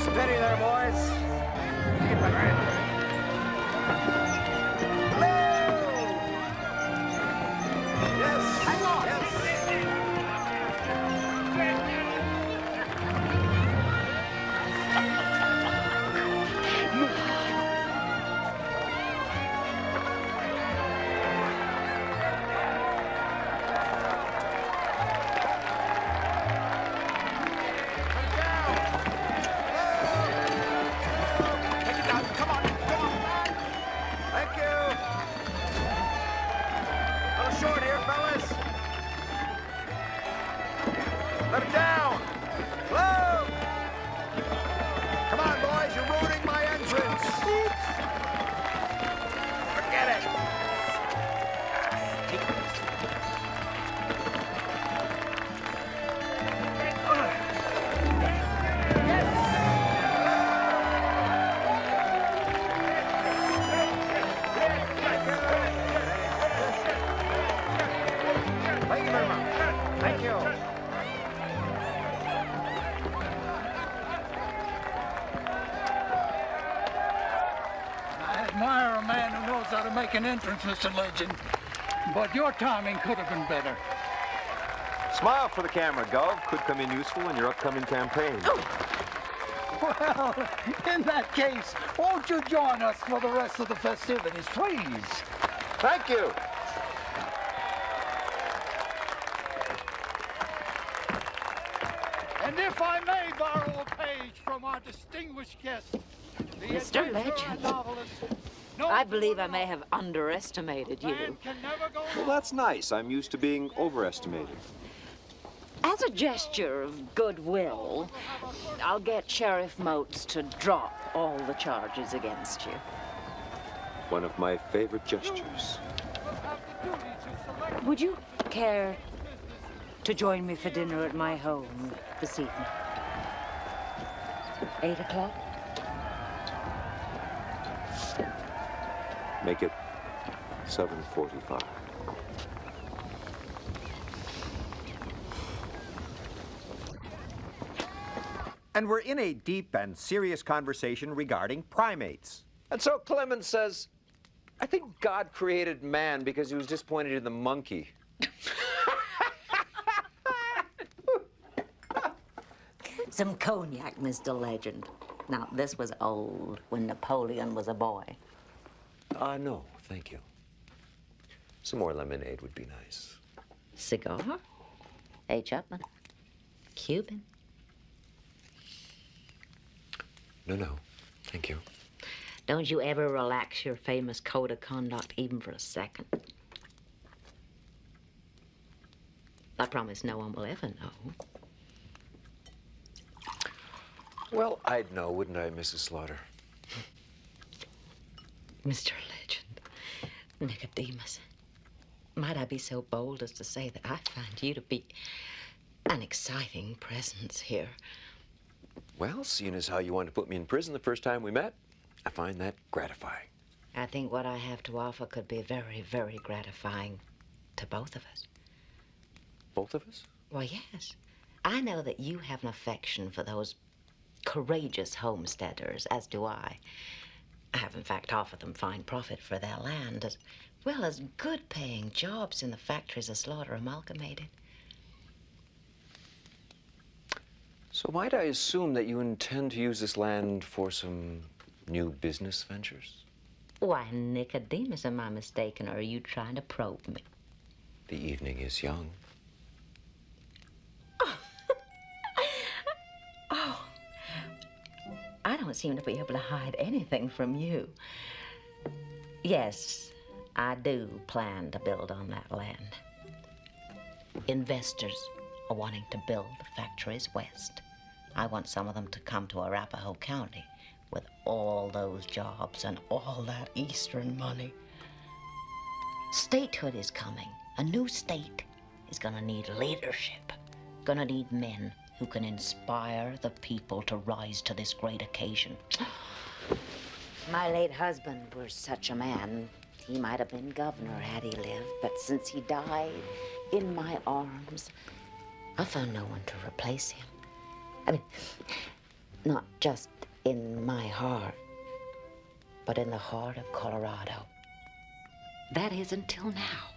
Steady there, boys. Keep it right. Let it down! Whoa! Come on, boys, you're ruining my entrance! Forget it! Thank you very much. Thank you. I admire a man who knows how to make an entrance, Mr. Legend. But your timing could have been better. Smile for the camera, Gov. Could come in useful in your upcoming campaign. Well, in that case, won't you join us for the rest of the festivities, please? Thank you. And if I may borrow a page from our distinguished guest, the Mr. Legend, I believe I may have underestimated you. Well, that's nice. I'm used to being overestimated. As a gesture of goodwill, I'll get Sheriff Motes to drop all the charges against you. One of my favorite gestures. Would you care to join me for dinner at my home this evening? 8 o'clock? Make it 7:45. And we're in a deep and serious conversation regarding primates. And so Clemens says, I think God created man because he was disappointed in the monkey. Some cognac, Mr. Legend. Now, this was old, when Napoleon was a boy. No, thank you. Some more lemonade would be nice. Cigar? A. Chapman? Cuban? No, thank you. Don't you ever relax your famous code of conduct even for a second. I promise no one will ever know. Well, I'd know, wouldn't I, Mrs. Slaughter? Mr. Legend, Nicodemus, might I be so bold as to say that I find you to be an exciting presence here. Well, seeing as how you wanted to put me in prison the first time we met, I find that gratifying. I think what I have to offer could be very, very gratifying to both of us. Both of us? Why, yes. I know that you have an affection for those courageous homesteaders, as do I. I have, in fact, offered them fine profit for their land, as well as good-paying jobs in the factories of Slaughter Amalgamated. So might I assume that you intend to use this land for some new business ventures? Why, Nicodemus, am I mistaken, or are you trying to probe me? The evening is young. Oh, I don't seem to be able to hide anything from you. Yes, I do plan to build on that land. Investors are wanting to build factories west. I want some of them to come to Arapahoe County with all those jobs and all that eastern money. Statehood is coming. A new state is gonna need leadership. Gonna need men who can inspire the people to rise to this great occasion. My late husband was such a man. He might have been governor had he lived, but since he died in my arms, I found no one to replace him. I mean, not just in my heart, but in the heart of Colorado. That is until now.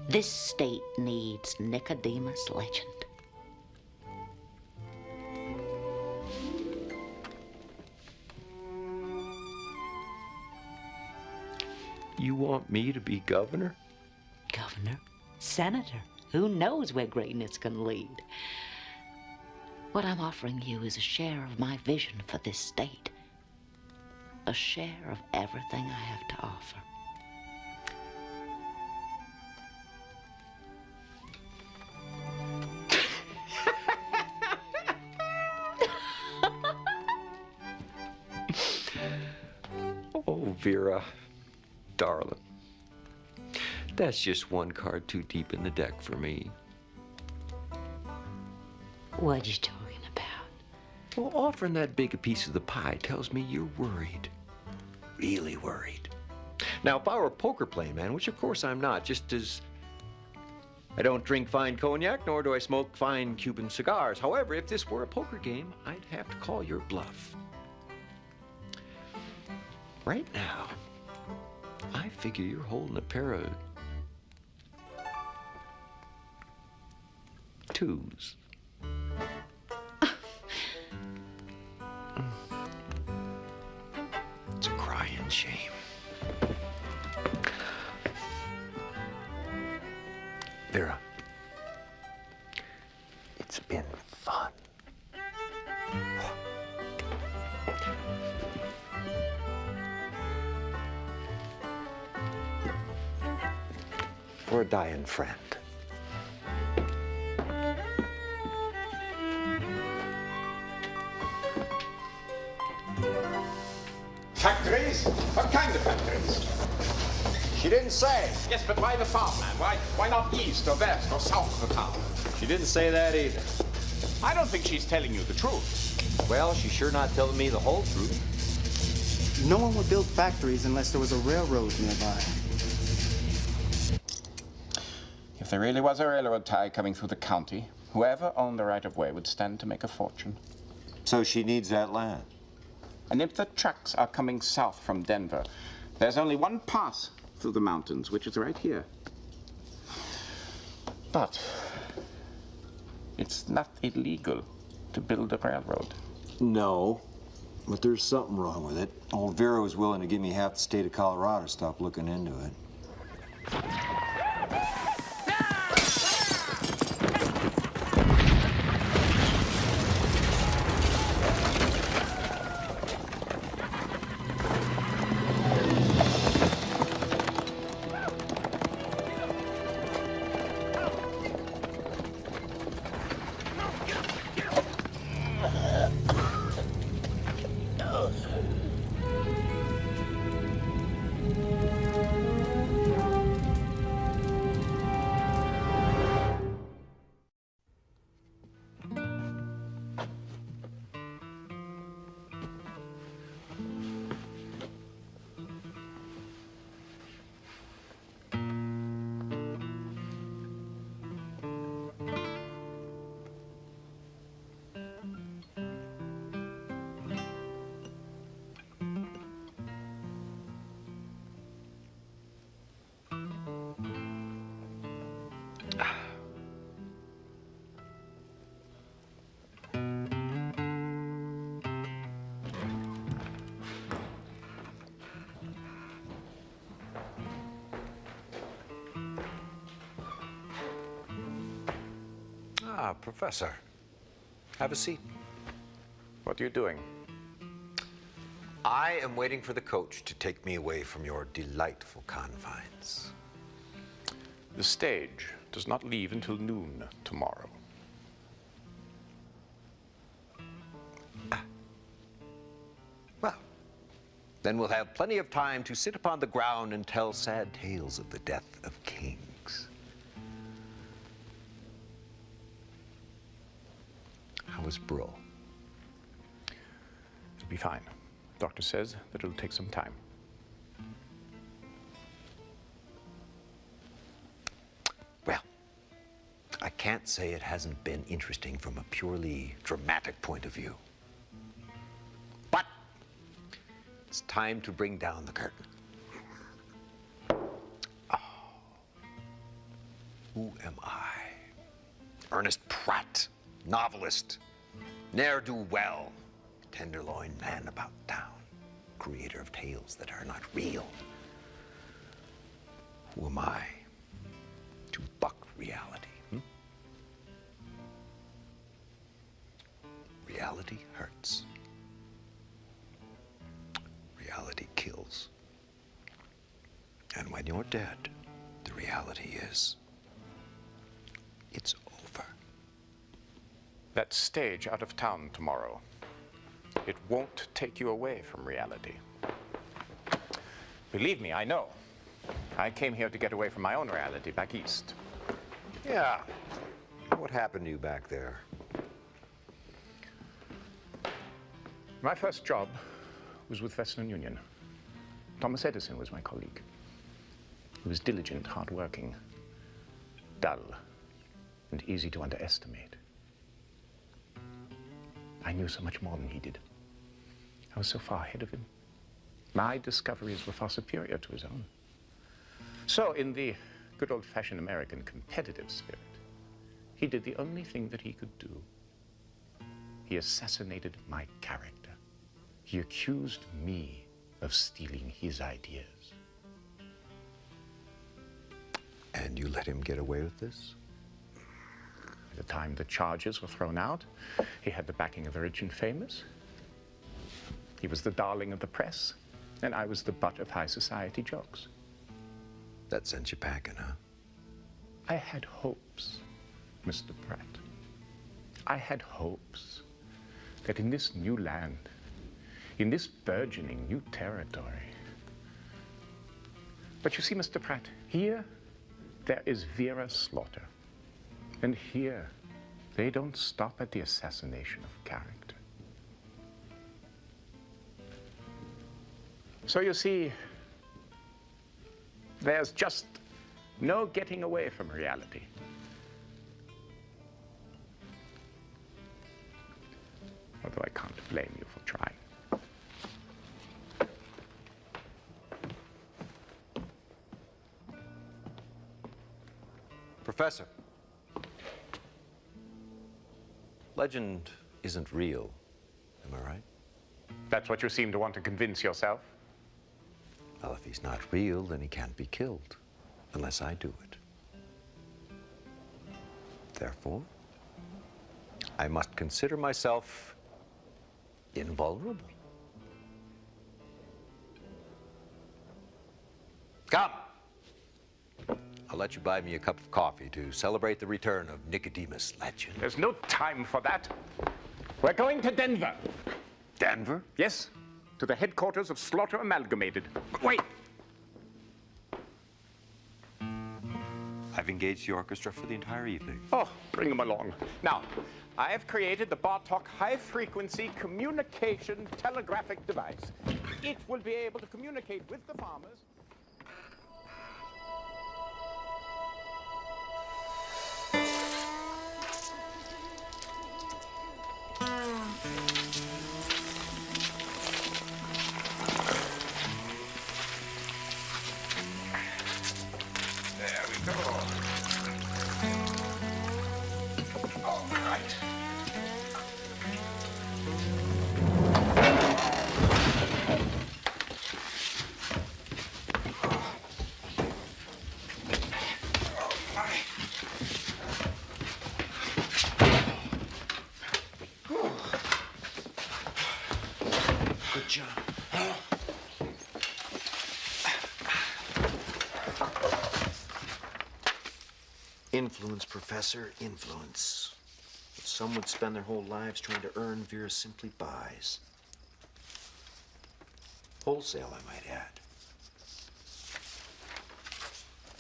This state needs Nicodemus Legend. You want me to be governor? Governor, senator, who knows where greatness can lead? What I'm offering you is a share of my vision for this state. A share of everything I have to offer. Oh, Vera, darling. That's just one card too deep in the deck for me. What are you talking about? Well, offering that big a piece of the pie tells me you're worried. Really worried. Now, if I were a poker playing man, which of course I'm not, just as I don't drink fine cognac, nor do I smoke fine Cuban cigars. However, if this were a poker game, I'd have to call your bluff. Right now, I figure you're holding a pair of twos. It's a crying shame. Vera, it's been fun. For a dying friend. Factories? What kind of factories? She didn't say. Yes, but why the farmland? Why not east or west or south of the town? She didn't say that either. I don't think she's telling you the truth. Well, she's sure not telling me the whole truth. No one would build factories unless there was a railroad nearby. If there really was a railroad tie coming through the county, whoever owned the right-of-way would stand to make a fortune. So she needs that land. And if the trucks are coming south from Denver, there's only one pass through the mountains, which is right here. But it's not illegal to build a railroad. No, but there's something wrong with it. Old Vera was willing to give me half the state of Colorado to stop looking into it. Professor, have a seat. What are you doing? I am waiting for the coach to take me away from your delightful confines. The stage does not leave until noon tomorrow. Well, then we'll have plenty of time to sit upon the ground and tell sad tales of the death of kings. How is Brill? It'll be fine. Doctor says that it'll take some time. Well, I can't say it hasn't been interesting from a purely dramatic point of view. But it's time to bring down the curtain. Oh. Who am I? Ernest Pratt, novelist, ne'er-do-well, tenderloin man about town, creator of tales that are not real. Who am I to buck reality? Reality hurts. Reality kills. And when you're dead, the reality is, it's over. That stage out of town tomorrow. It won't take you away from reality. Believe me, I know. I came here to get away from my own reality back east. Yeah. What happened to you back there? My first job was with Western Union. Thomas Edison was my colleague. He was diligent, hardworking, dull, and easy to underestimate. I knew so much more than he did. I was so far ahead of him. My discoveries were far superior to his own. So, in the good old-fashioned American competitive spirit, he did the only thing that he could do. He assassinated my character. He accused me of stealing his ideas. And you let him get away with this? By the time the charges were thrown out, he had the backing of the rich and famous. He was the darling of the press, and I was the butt of high society jokes. That sent you packing, huh? I had hopes, Mr. Pratt. I had hopes that in this new land, in this burgeoning new territory. But you see, Mr. Pratt, here there is Vera slaughter. And here, they don't stop at the assassination of character. So you see, there's just no getting away from reality. Although I can't blame you for trying. Professor, legend isn't real, am I right? That's what you seem to want to convince yourself? Well, if he's not real, then he can't be killed, unless I do it. Therefore, I must consider myself invulnerable. Come! I'll let you buy me a cup of coffee to celebrate the return of Nicodemus Legend. There's no time for that. We're going to Denver. Denver? Yes, to the headquarters of Slaughter Amalgamated. But wait! I've engaged the orchestra for the entire evening. Oh, bring them along. Now, I have created the Bartok high-frequency communication telegraphic device. It will be able to communicate with the farmers. There we go. All right. Oh, my. Influence, Professor, influence. If some would spend their whole lives trying to earn, Vera simply buys. Wholesale, I might add.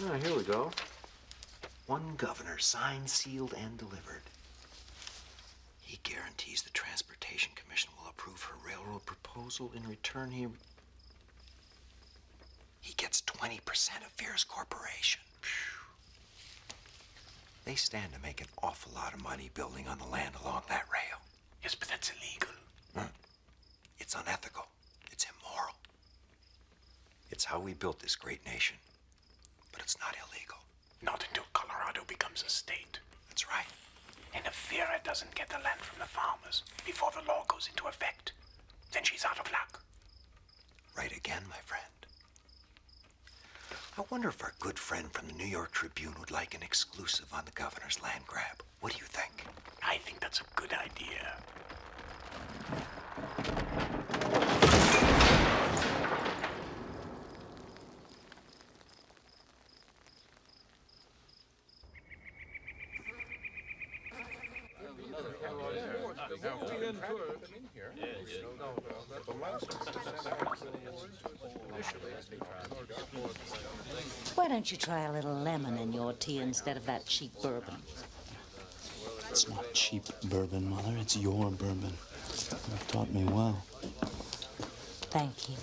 Ah, here we go. One governor, signed, sealed, and delivered. He guarantees the Transportation Commission will approve her railroad proposal. In return, he gets 20% of Vera's corporation. They stand to make an awful lot of money building on the land along that rail. Yes, but that's illegal. It's unethical. It's immoral. It's how we built this great nation. But it's not illegal. Not until Colorado becomes a state. That's right. And if Vera doesn't get the land from the farmers before the law goes into effect, then she's out of luck. Right again, my friend. I wonder if our good friend from the New York Tribune would like an exclusive on the governor's land grab. What do you think? I think that's a good idea. Why don't you try a little lemon in your tea instead of that cheap bourbon? It's not cheap bourbon, Mother. It's your bourbon. You've taught me well. Thank you.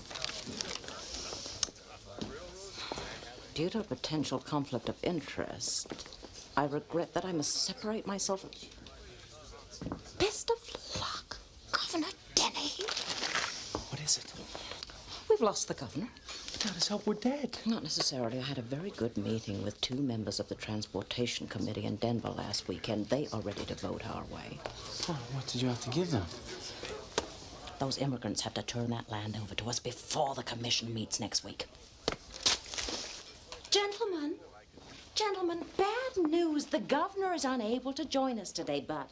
Due to a potential conflict of interest, I regret that I must separate myself. Best of luck, Governor Denny. What is it? We've lost the governor. God, his help, we're dead. Not necessarily. I had a very good meeting with 2 members of the Transportation Committee in Denver last weekend. They are ready to vote our way. Oh, what did you have to give them? Those immigrants have to turn that land over to us before the commission meets next week. Gentlemen, bad news. The governor is unable to join us today, but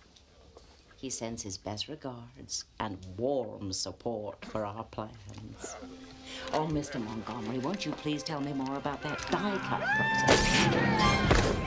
he sends his best regards and warm support for our plans. Oh, Mr. Montgomery, won't you please tell me more about that die-cut process?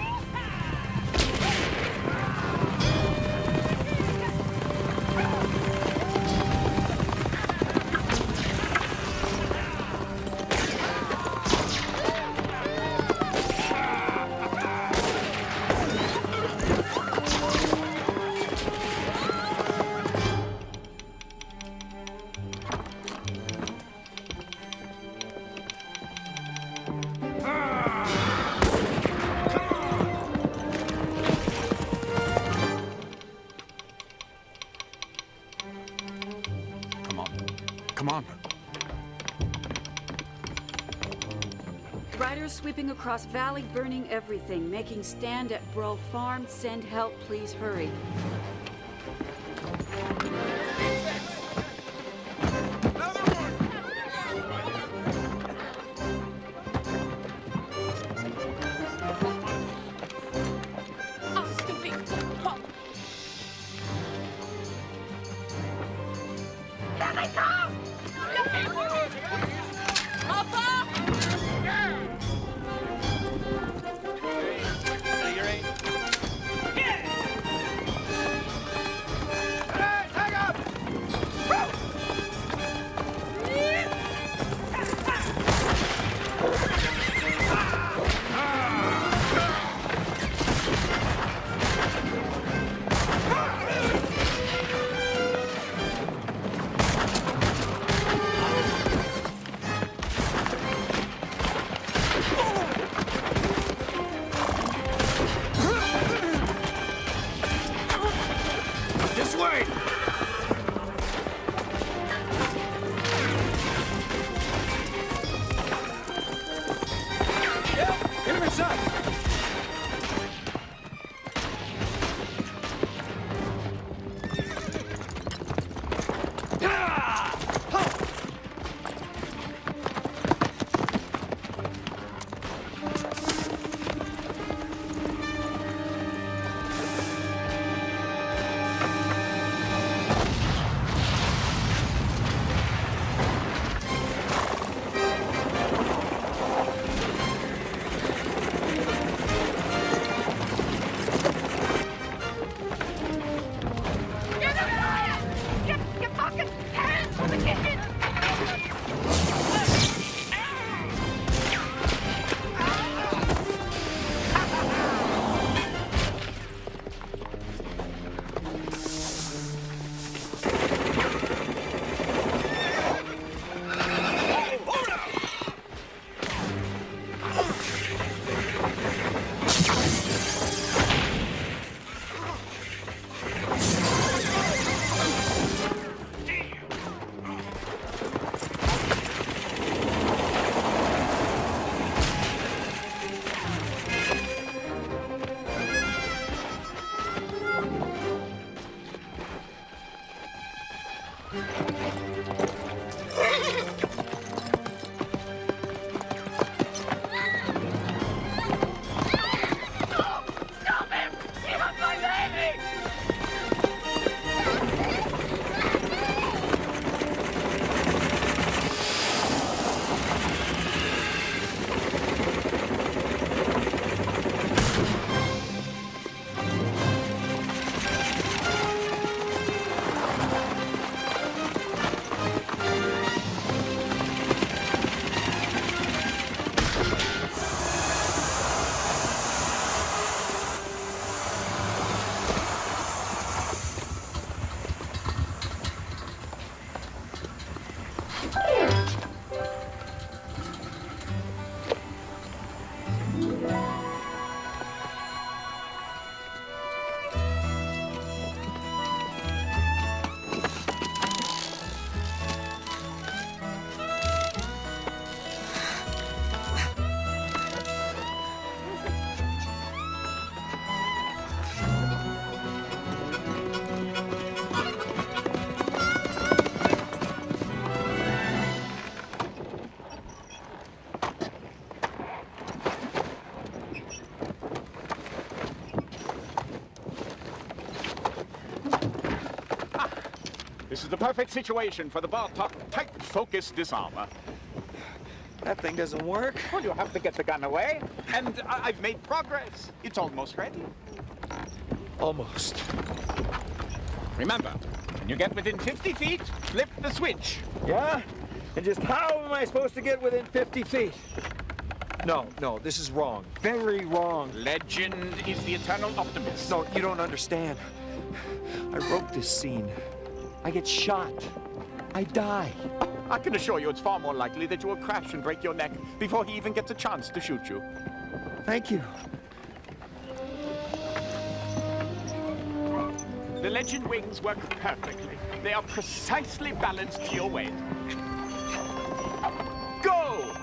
Come on. Riders sweeping across valley, burning everything, making stand at Broll Farm. Send help, please hurry. This is the perfect situation for the Bartok tight focus disarmer. That thing doesn't work. Well, you have to get the gun away, and I've made progress. It's almost ready. Almost. Remember, when you get within 50 feet, flip the switch. Yeah? And just how am I supposed to get within 50 feet? No, this is wrong. Very wrong. Legend is the eternal optimist. No, you don't understand. I wrote this scene. I get shot. I die. I can assure you it's far more likely that you will crash and break your neck before he even gets a chance to shoot you. Thank you. The Legend wings work perfectly. They are precisely balanced to your weight. Go!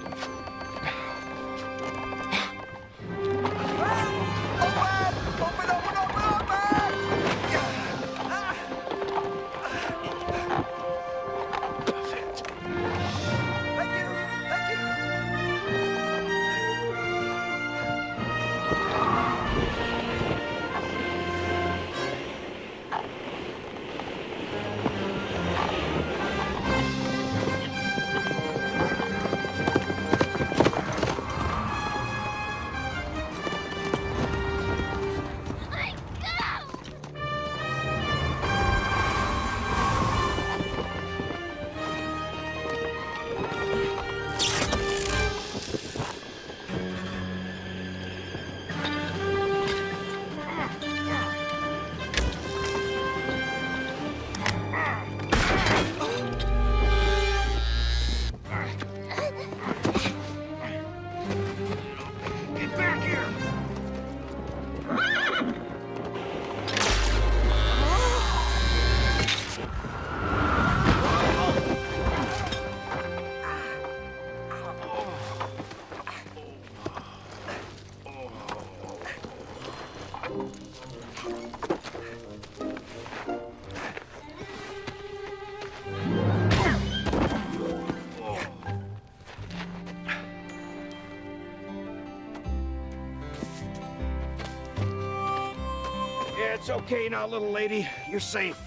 It's okay now, little lady. You're safe.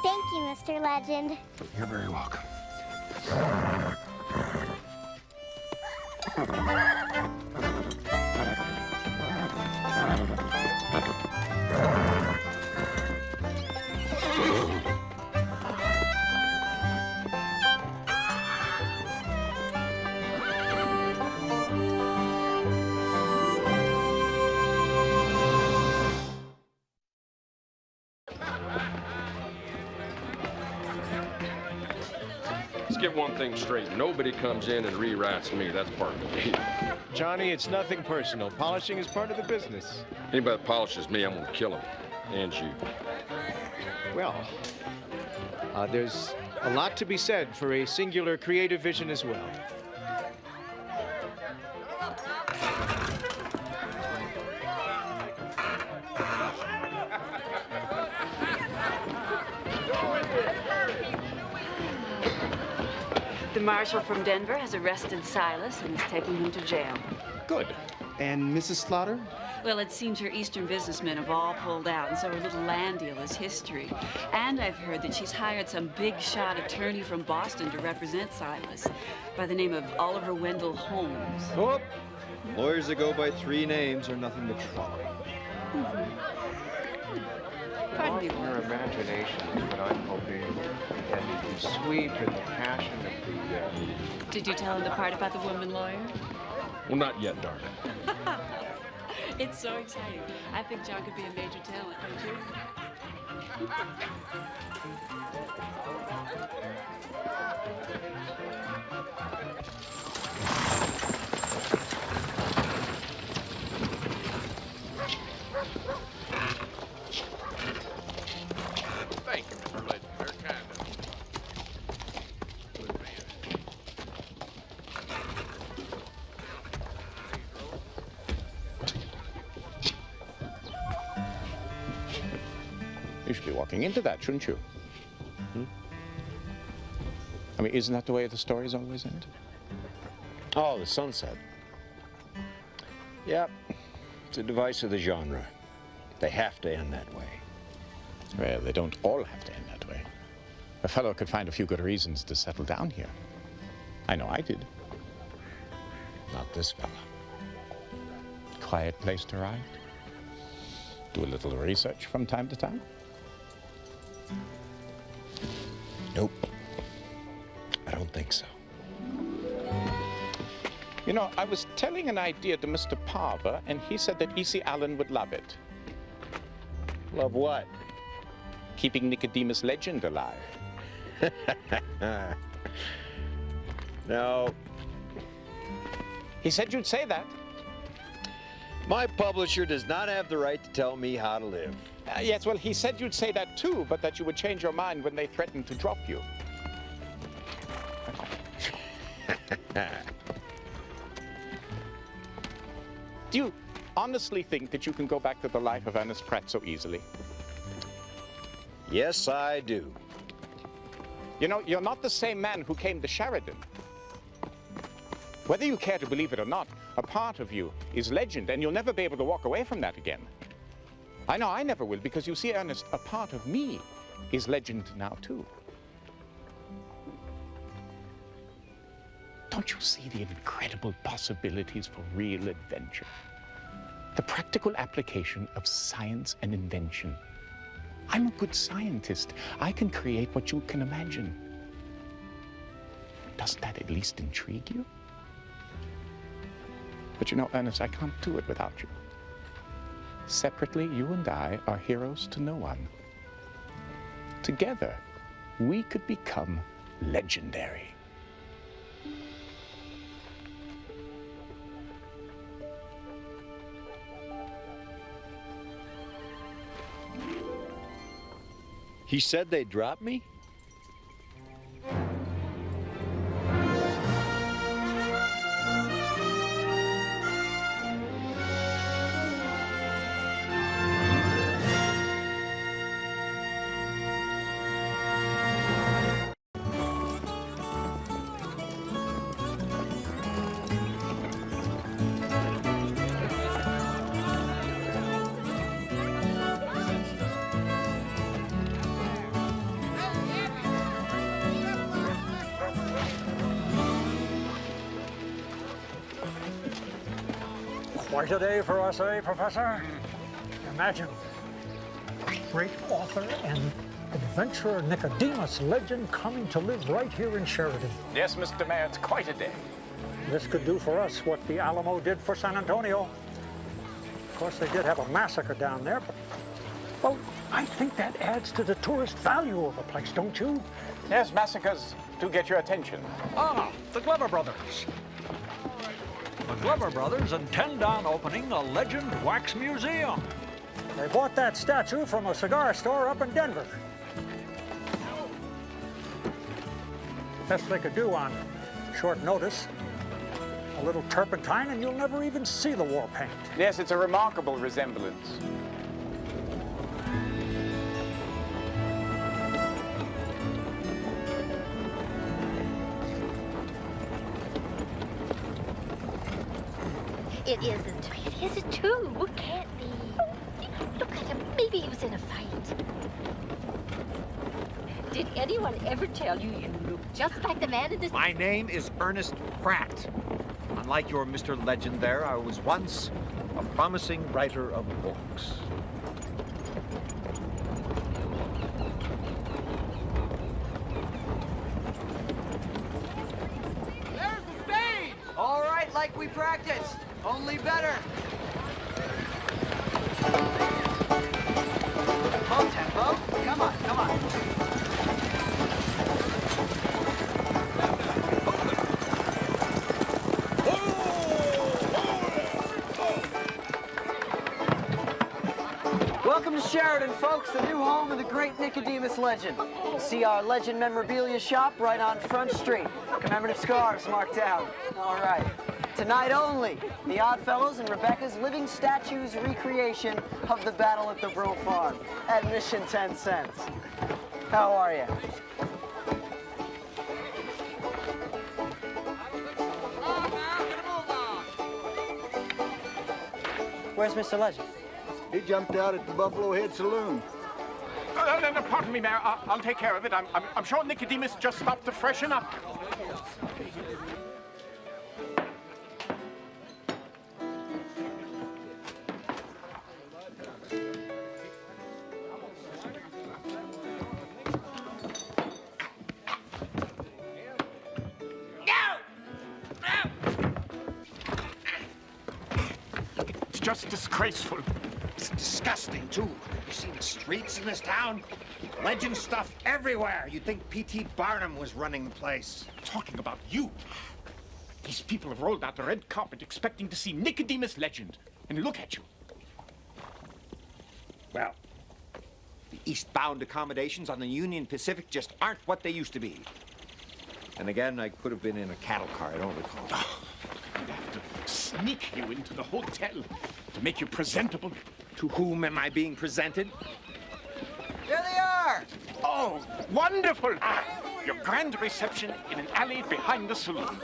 Thank you, Mr. Legend. You're very welcome. Get one thing straight. Nobody comes in and rewrites me. That's part of the deal. Johnny, it's nothing personal. Polishing is part of the business. Anybody that polishes me, I'm gonna kill him. And you. Well, there's a lot to be said for a singular creative vision as well. The marshal from Denver has arrested Silas and is taking him to jail. Good. And Mrs. Slaughter? Well, it seems her Eastern businessmen have all pulled out, and so her little land deal is history. And I've heard that she's hired some big shot attorney from Boston to represent Silas by the name of Oliver Wendell Holmes. Oh, lawyers that go by 3 names are nothing but trouble. Pardon me. Your imagination is what I'm hoping, and the sweep and the passion of the... Did you tell him the part about the woman lawyer? Well, not yet, darling. It's so exciting. I think John could be a major talent, don't you? Thank you, Mr. Legend. Very kind of you. Good man. You should be walking into that, shouldn't you? I mean, isn't that the way the stories always end? Oh, the sunset. Yep. It's a device of the genre. They have to end that way. Well, they don't all have to end that way. A fellow could find a few good reasons to settle down here. I know I did. Not this fella. Quiet place to ride. Do a little research from time to time. Nope. I don't think so. You know, I was telling an idea to Mr. Parver, and he said that E.C. Allen would love it. Love what? Keeping Nicodemus Legend alive. No. He said you'd say that. My publisher does not have the right to tell me how to live. Yes, well, he said you'd say that too, but that you would change your mind when they threatened to drop you. Do you honestly think that you can go back to the life of Ernest Pratt so easily? Yes, I do. You know, you're not the same man who came to Sheridan. Whether you care to believe it or not, a part of you is legend, and you'll never be able to walk away from that again. I know I never will, because you see, Ernest, a part of me is legend now, too. Don't you see the incredible possibilities for real adventure? The practical application of science and invention. I'm a good scientist. I can create what you can imagine. Doesn't that at least intrigue you? But you know, Ernest, I can't do it without you. Separately, you and I are heroes to no one. Together, we could become legendary. He said they'd drop me? Quite a day for us, eh, Professor? Imagine, great author and adventurer Nicodemus Legend coming to live right here in Sheridan. Yes, Mr. Mayor, it's quite a day. This could do for us what the Alamo did for San Antonio. Of course, they did have a massacre down there, but, well, I think that adds to the tourist value of the place, don't you? Yes, massacres do get your attention. Ah, the Glover Brothers. The Glover Brothers intend on opening a Legend Wax Museum. They bought that statue from a cigar store up in Denver. Best they could do on short notice. A little turpentine and you'll never even see the war paint. Yes, it's a remarkable resemblance. It isn't. It isn't true. It can't be. Look at him. Maybe he was in a fight. Did anyone ever tell you you look just like the man in this? My name is Ernest Pratt. Unlike your Mr. Legend there, I was once a promising writer of books. There's the stage! All right, like we practiced, only better. Tempo. Come on, come on. Welcome to Sheridan, folks, the new home of the great Nicodemus Legend. See our Legend memorabilia shop right on Front Street. Commemorative scarves marked out. All right. Tonight only, the Oddfellows and Rebecca's living statues recreation of the battle at the Brill Farm. Admission 10 cents. How are you? Where's Mr. Legend? He jumped out at the Buffalo Head Saloon. No, pardon me, Mayor. I'll take care of it. I'm sure Nicodemus just stopped to freshen up. It's just disgraceful. It's disgusting, too. You see the streets in this town? Legend stuff everywhere. You'd think P.T. Barnum was running the place. Talking about you. These people have rolled out the red carpet expecting to see Nicodemus Legend. And look at you. Well, the eastbound accommodations on the Union Pacific just aren't what they used to be. And again, I could have been in a cattle car, I don't recall. I'd have to sneak you into the hotel to make you presentable. To whom am I being presented? Here they are! Oh, wonderful! Your grand reception in an alley behind the saloon.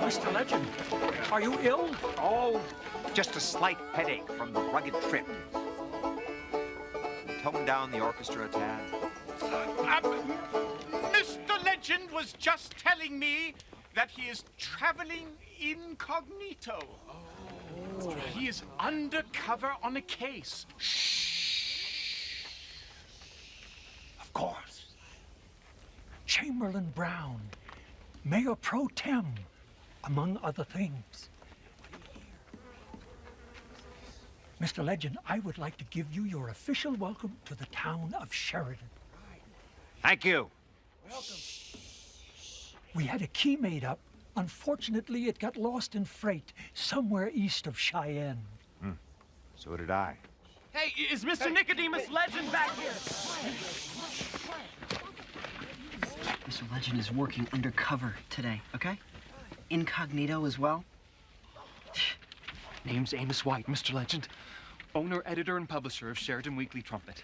Mr. Legend, are you ill? Oh, just a slight headache from the rugged trip. Tone down the orchestra a tad. Mr. Legend was just telling me that he is traveling incognito. Oh. He is undercover on a case. Shh. Of course. Chamberlain Brown, Mayor Pro Tem, among other things. Mr. Legend, I would like to give you your official welcome to the town of Sheridan. Thank you. Welcome. We had a key made up. Unfortunately, it got lost in freight somewhere east of Cheyenne. So did I. Hey, is Mr. Nicodemus Legend back here? Mr. Legend is working undercover today, okay? Incognito as well. Name's Amos White, Mr. Legend. Owner, editor, and publisher of Sheridan Weekly Trumpet.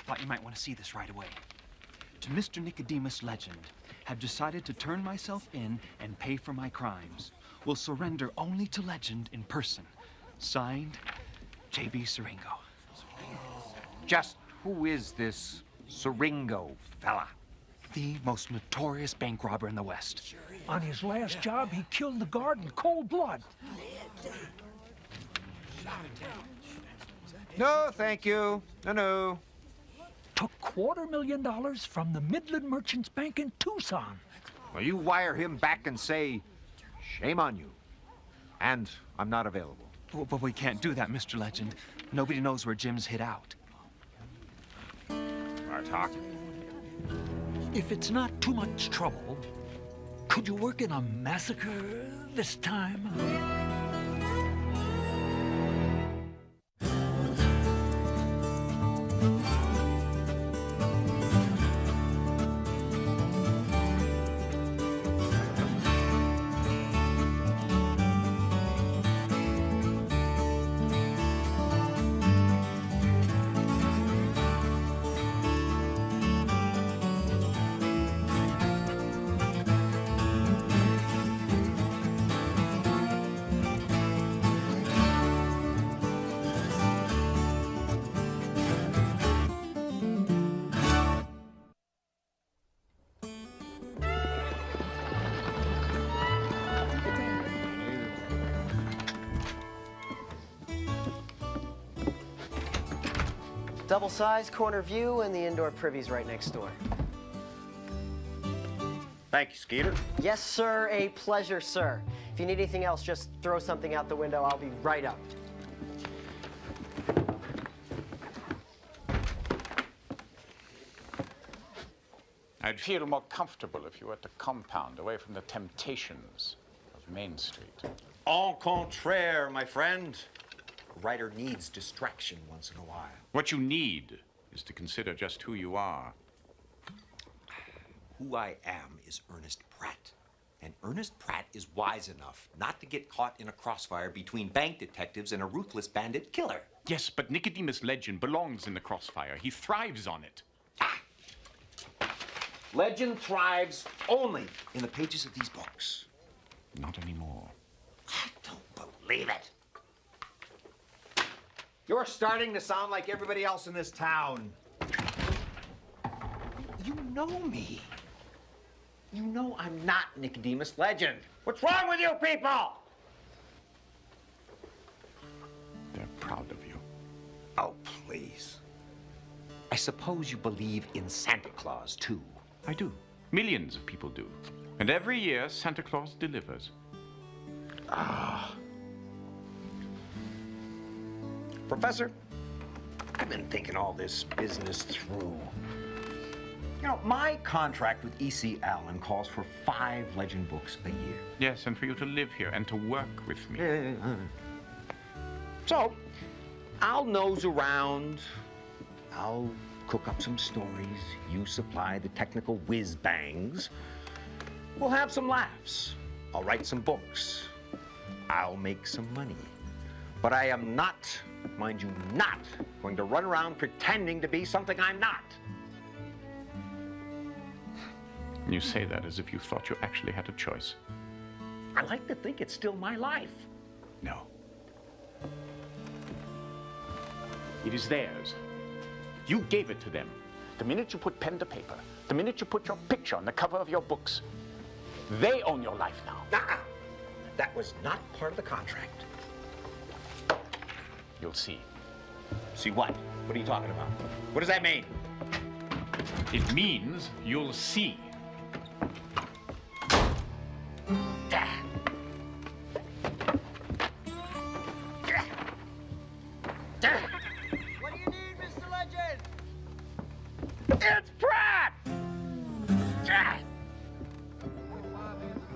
Thought you might want to see this right away. To Mr. Nicodemus Legend, have decided to turn myself in and pay for my crimes. Will surrender only to Legend in person. Signed, J.B. Siringo. Just who is this Siringo fella? The most notorious bank robber in the West. On his last job, he killed the guard in cold blood. No, thank you. No. Took $250,000 from the Midland Merchants Bank in Tucson. Well, you wire him back and say, shame on you. And I'm not available. But we can't do that, Mr. Legend. Nobody knows where Jim's hid out. Bartok. If it's not too much trouble, could you work in a massacre this time? Double size, corner view, and the indoor privy's right next door. Thank you, Skeeter. Yes, sir. A pleasure, sir. If you need anything else, just throw something out the window. I'll be right up. I'd feel more comfortable if you were at the compound, away from the temptations of Main Street. Au contraire, my friend. A writer needs distraction once in a while. What you need is to consider just who you are. Who I am is Ernest Pratt. And Ernest Pratt is wise enough not to get caught in a crossfire between bank detectives and a ruthless bandit killer. Yes, but Nicodemus Legend belongs in the crossfire. He thrives on it. Legend thrives only in the pages of these books. Not anymore. I don't believe it. You're starting to sound like everybody else in this town. You know me. You know I'm not Nicodemus Legend. What's wrong with you people? They're proud of you. Oh, please. I suppose you believe in Santa Claus, too. I do. Millions of people do. And every year, Santa Claus delivers. Ah. Professor, I've been thinking all this business through. You know, my contract with E.C. Allen calls for 5 Legend books a year. Yes, and for you to live here and to work with me. So, I'll nose around. I'll cook up some stories. You supply the technical whiz-bangs. We'll have some laughs. I'll write some books. I'll make some money. But I am not, mind you, not going to run around pretending to be something I'm not. You say that as if you thought you actually had a choice. I like to think it's still my life. No. It is theirs. You gave it to them. The minute you put pen to paper, the minute you put your picture on the cover of your books, they own your life now. Nuh-uh. That was not part of the contract. You'll see. See what? What are you talking about? What does that mean? It means you'll see. What do you need, Mr. Legend? It's Pratt!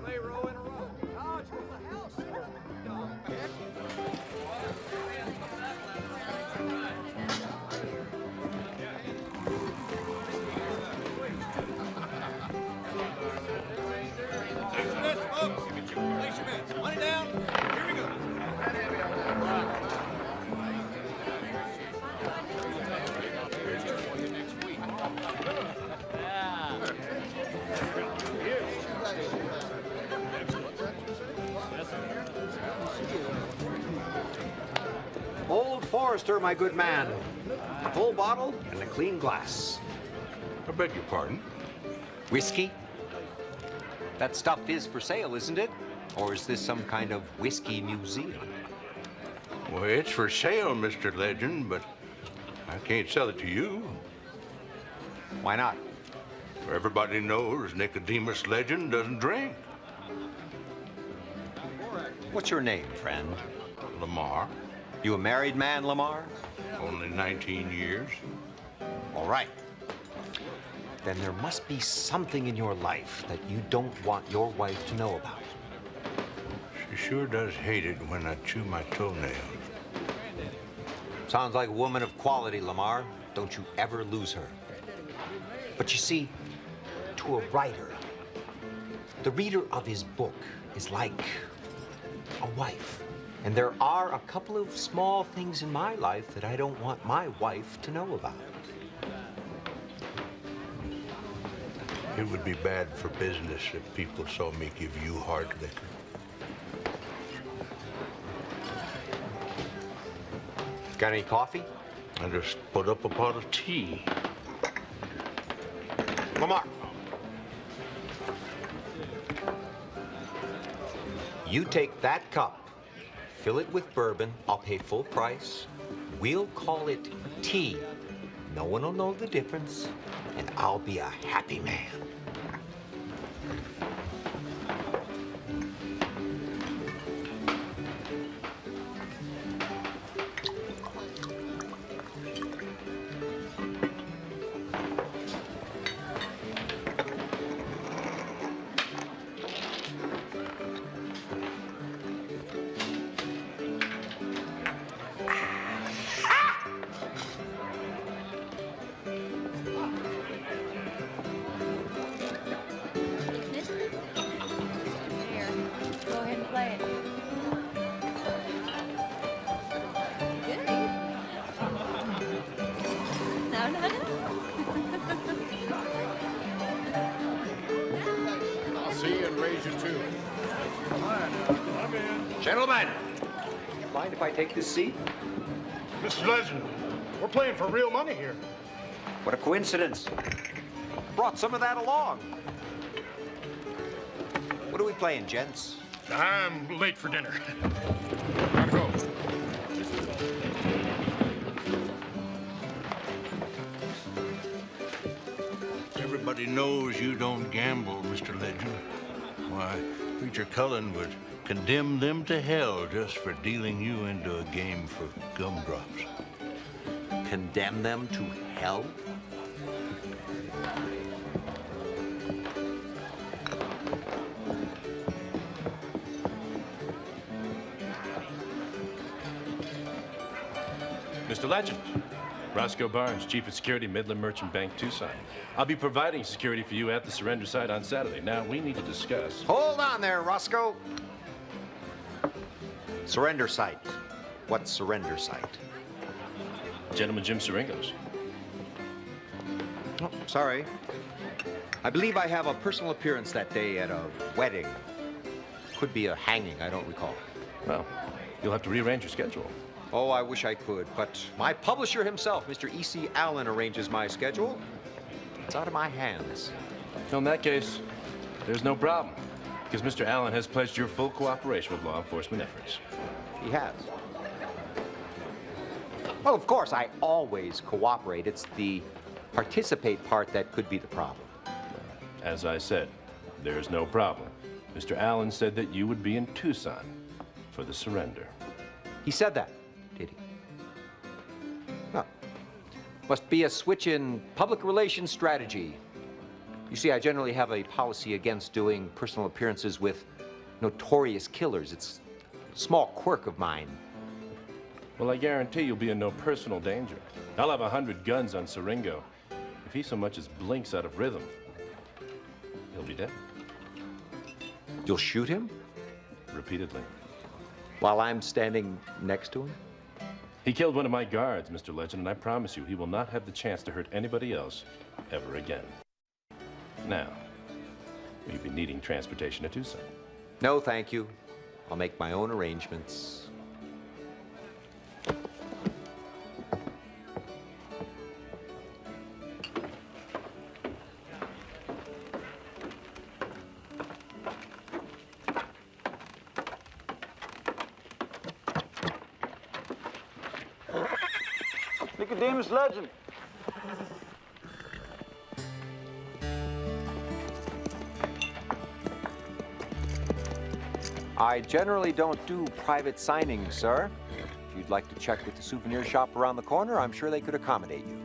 Play row in a row. Oh, it's from the house. Place your bets. Money down. Here we go. Old Forester, my good man. A full bottle and a clean glass. I beg your pardon? Whiskey? That stuff is for sale, isn't it? Or is this some kind of whiskey museum? Well, it's for sale, Mr. Legend, but I can't sell it to you. Why not? Everybody knows Nicodemus Legend doesn't drink. What's your name, friend? Lamar. You a married man, Lamar? Only 19 years. All right. Then there must be something in your life that you don't want your wife to know about. She sure does hate it when I chew my toenails. Sounds like a woman of quality, Lamar. Don't you ever lose her. But you see, to a writer, the reader of his book is like a wife. And there are a couple of small things in my life that I don't want my wife to know about. It would be bad for business if people saw me give you hard liquor. Got any coffee? I just put up a pot of tea. Lamar. You take that cup, fill it with bourbon, I'll pay full price. We'll call it tea. No one will know the difference, and I'll be a happy man. Gentlemen, mind if I take this seat? Mr. Legend, we're playing for real money here. What a coincidence. Brought some of that along. What are we playing, gents? I'm late for dinner. Gotta go. Everybody knows you don't gamble, Mr. Legend. Why, Preacher Cullen would condemn them to hell just for dealing you into a game for gumdrops. Condemn them to hell? Mr. Legend, Roscoe Barnes, Chief of Security, Midland Merchant Bank, Tucson. I'll be providing security for you at the surrender site on Saturday. Now, we need to discuss. Hold on there, Roscoe. Surrender site. What surrender site? Gentleman Jim Siringo's. Oh, sorry. I believe I have a personal appearance that day at a wedding. Could be a hanging, I don't recall. Well, you'll have to rearrange your schedule. Oh, I wish I could, but my publisher himself, Mr. E.C. Allen, arranges my schedule. It's out of my hands. Well, in that case, there's no problem, because Mr. Allen has pledged your full cooperation with law enforcement efforts. He has. Well, of course, I always cooperate. It's the participate part that could be the problem. As I said, there's no problem. Mr. Allen said that you would be in Tucson for the surrender. He said that, did he? Well, must be a switch in public relations strategy. You see, I generally have a policy against doing personal appearances with notorious killers. It's a small quirk of mine. Well, I guarantee you'll be in no personal danger. I'll have 100 guns on Siringo. If he so much as blinks out of rhythm, he'll be dead. You'll shoot him? Repeatedly. While I'm standing next to him? He killed one of my guards, Mr. Legend, and I promise you he will not have the chance to hurt anybody else ever again. Now, will you be needing transportation to Tucson? No, thank you. I'll make my own arrangements. Nicodemus Legend. I generally don't do private signings, sir. If you'd like to check with the souvenir shop around the corner, I'm sure they could accommodate you.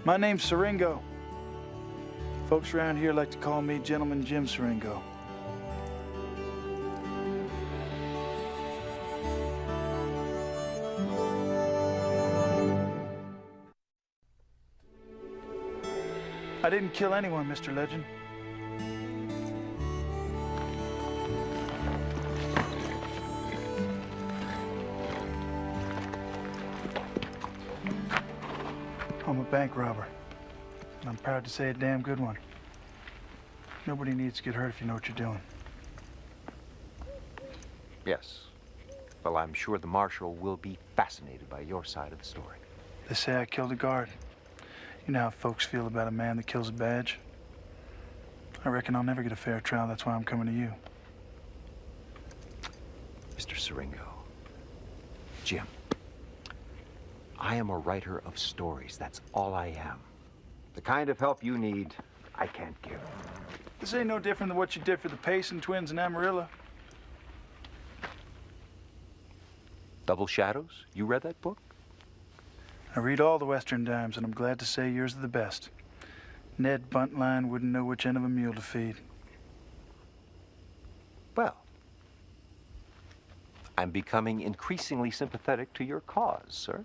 My name's Siringo. Folks around here like to call me Gentleman Jim Siringo. I didn't kill anyone, Mr. Legend. I'm a bank robber, and I'm proud to say a damn good one. Nobody needs to get hurt if you know what you're doing. Yes. Well, I'm sure the marshal will be fascinated by your side of the story. They say I killed a guard. You know how folks feel about a man that kills a badge? I reckon I'll never get a fair trial. That's why I'm coming to you. Mr. Siringo. Jim. I am a writer of stories. That's all I am. The kind of help you need, I can't give. This ain't no different than what you did for the Payson twins in Amarillo. Double Shadows? You read that book? I read all the Western Dimes, and I'm glad to say yours are the best. Ned Buntline wouldn't know which end of a mule to feed. Well, I'm becoming increasingly sympathetic to your cause, sir.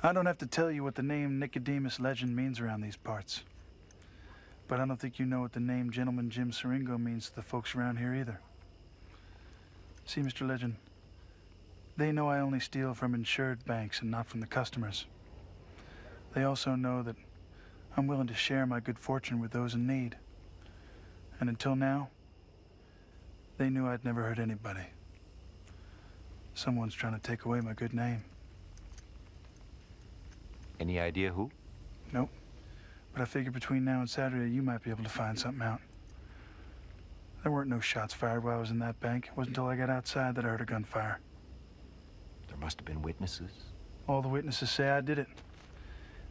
I don't have to tell you what the name Nicodemus Legend means around these parts. But I don't think you know what the name Gentleman Jim Siringo means to the folks around here either. See, Mr. Legend, they know I only steal from insured banks and not from the customers. They also know that I'm willing to share my good fortune with those in need. And until now, they knew I'd never hurt anybody. Someone's trying to take away my good name. Any idea who? Nope. But I figure between now and Saturday, you might be able to find something out. There weren't no shots fired while I was in that bank. It wasn't until I got outside that I heard a gunfire. There must have been witnesses. All the witnesses say I did it.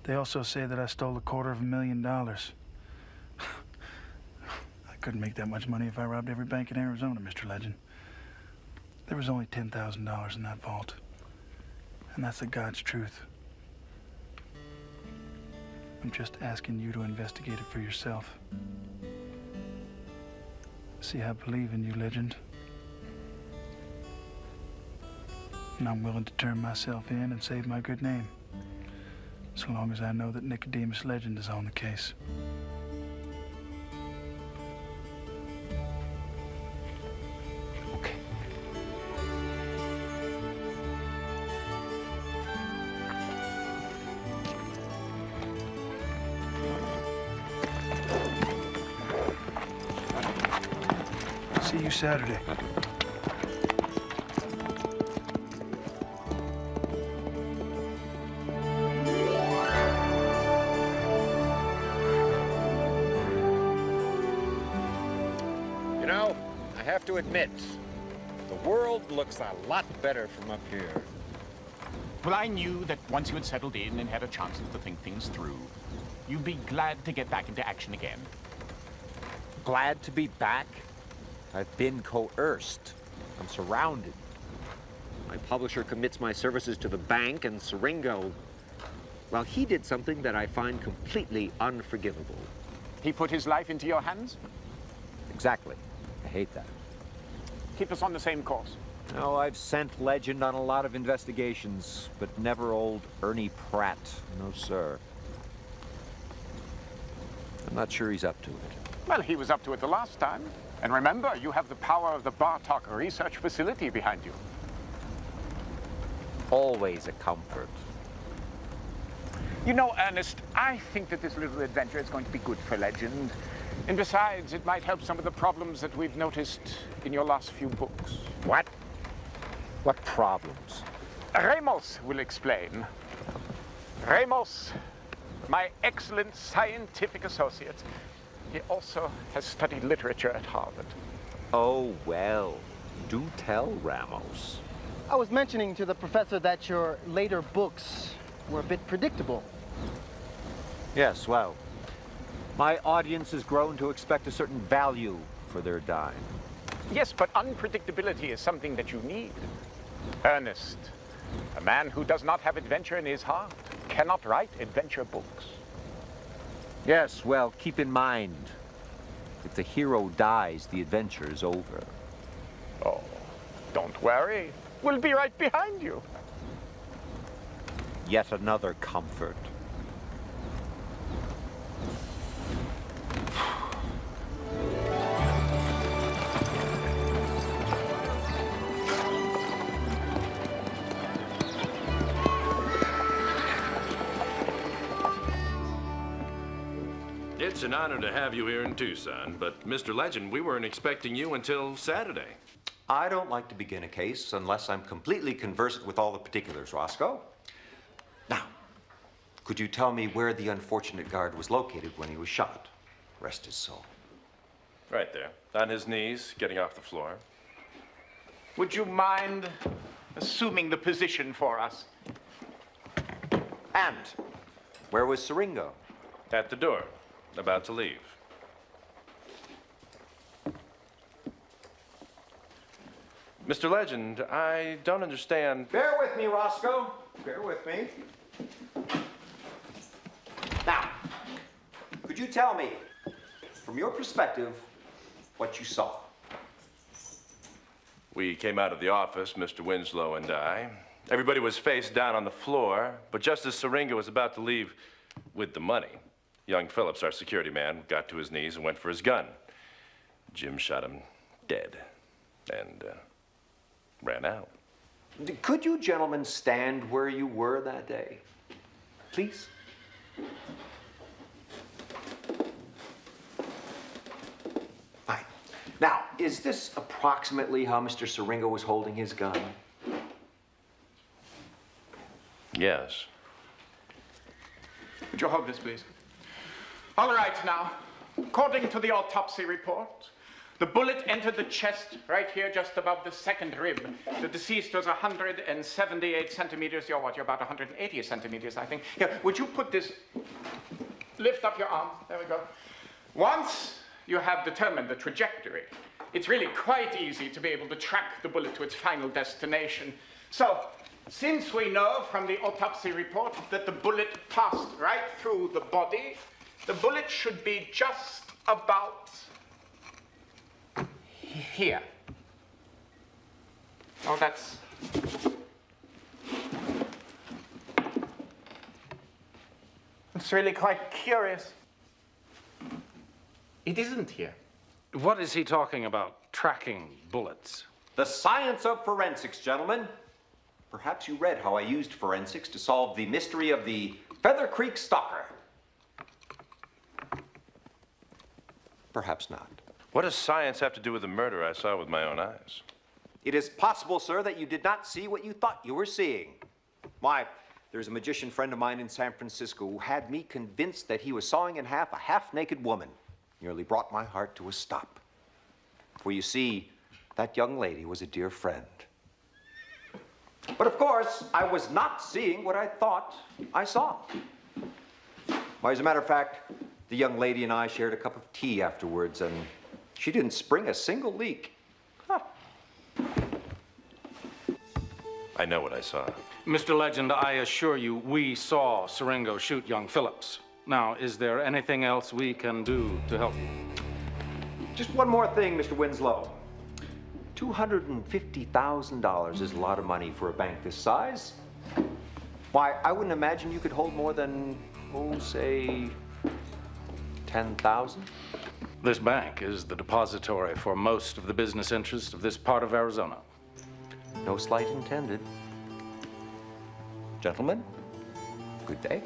They also say that I stole $250,000. I couldn't make that much money if I robbed every bank in Arizona, Mr. Legend. There was only $10,000 in that vault. And that's the God's truth. I'm just asking you to investigate it for yourself. See, I believe in you, Legend. And I'm willing to turn myself in and save my good name. So long as I know that Nicodemus Legend is on the case. Okay. See you Saturday. You know, I have to admit, the world looks a lot better from up here. Well, I knew that once you had settled in and had a chance to think things through, you'd be glad to get back into action again. Glad to be back? I've been coerced. I'm surrounded. My publisher commits my services to the bank, and Siringo, well, he did something that I find completely unforgivable. He put his life into your hands? Exactly. I hate that. Keep us on the same course. No, I've sent Legend on a lot of investigations, but never old Ernie Pratt. No, sir. I'm not sure he's up to it. Well, he was up to it the last time. And remember, you have the power of the Bartok Research Facility behind you. Always a comfort. You know, Ernest, I think that this little adventure is going to be good for Legend. And besides, it might help some of the problems that we've noticed in your last few books. What? What problems? Ramos will explain. Ramos, my excellent scientific associate, he also has studied literature at Harvard. Oh, well, do tell, Ramos. I was mentioning to the professor that your later books were a bit predictable. Yes, well, my audience has grown to expect a certain value for their dime. Yes, but unpredictability is something that you need. Ernest, a man who does not have adventure in his heart cannot write adventure books. Yes, well, keep in mind, if the hero dies, the adventure is over. Oh, don't worry. We'll be right behind you. Yet another comfort. It's an honor to have you here in Tucson, but Mr. Legend, we weren't expecting you until Saturday. I don't like to begin a case unless I'm completely conversant with all the particulars, Roscoe. Now, could you tell me where the unfortunate guard was located when he was shot? Rest his soul. Right there, on his knees, getting off the floor. Would you mind assuming the position for us? And where was Siringo? At the door, about to leave. Mr. Legend, I don't understand. Bear with me, Roscoe. Bear with me. Now, could you tell me, from your perspective, what you saw? We came out of the office, Mr. Winslow and I. Everybody was face down on the floor, but just as Siringo was about to leave with the money, young Phillips, our security man, got to his knees and went for his gun. Jim shot him dead and ran out. Could you gentlemen stand where you were that day? Please? Fine. Now, is this approximately how Mr. Siringo was holding his gun? Yes. Would you hold this, please? All right, now, according to the autopsy report, the bullet entered the chest right here, just above the second rib. The deceased was 178 centimeters. You're what? You're about 180 centimeters, I think. Here, would you put this... Lift up your arm. There we go. Once you have determined the trajectory, it's really quite easy to be able to track the bullet to its final destination. So, since we know from the autopsy report that the bullet passed right through the body, the bullet should be just about here. Oh, that's... It's really quite curious. It isn't here. What is he talking about, tracking bullets? The science of forensics, gentlemen. Perhaps you read how I used forensics to solve the mystery of the Feather Creek stalker. Perhaps not. What does science have to do with the murder I saw with my own eyes? It is possible, sir, that you did not see what you thought you were seeing. Why, there's a magician friend of mine in San Francisco who had me convinced that he was sawing in half a half-naked woman. Nearly brought my heart to a stop. For you see, that young lady was a dear friend. But of course, I was not seeing what I thought I saw. Why, as a matter of fact, the young lady and I shared a cup of tea afterwards, and she didn't spring a single leak. Huh. I know what I saw. Mr. Legend, I assure you, we saw Siringo shoot young Phillips. Now, is there anything else we can do to help you? Just one more thing, Mr. Winslow. $250,000 is a lot of money for a bank this size. Why, I wouldn't imagine you could hold more than, oh, say, 10,000? This bank is the depository for most of the business interests of this part of Arizona. No slight intended. Gentlemen, good day.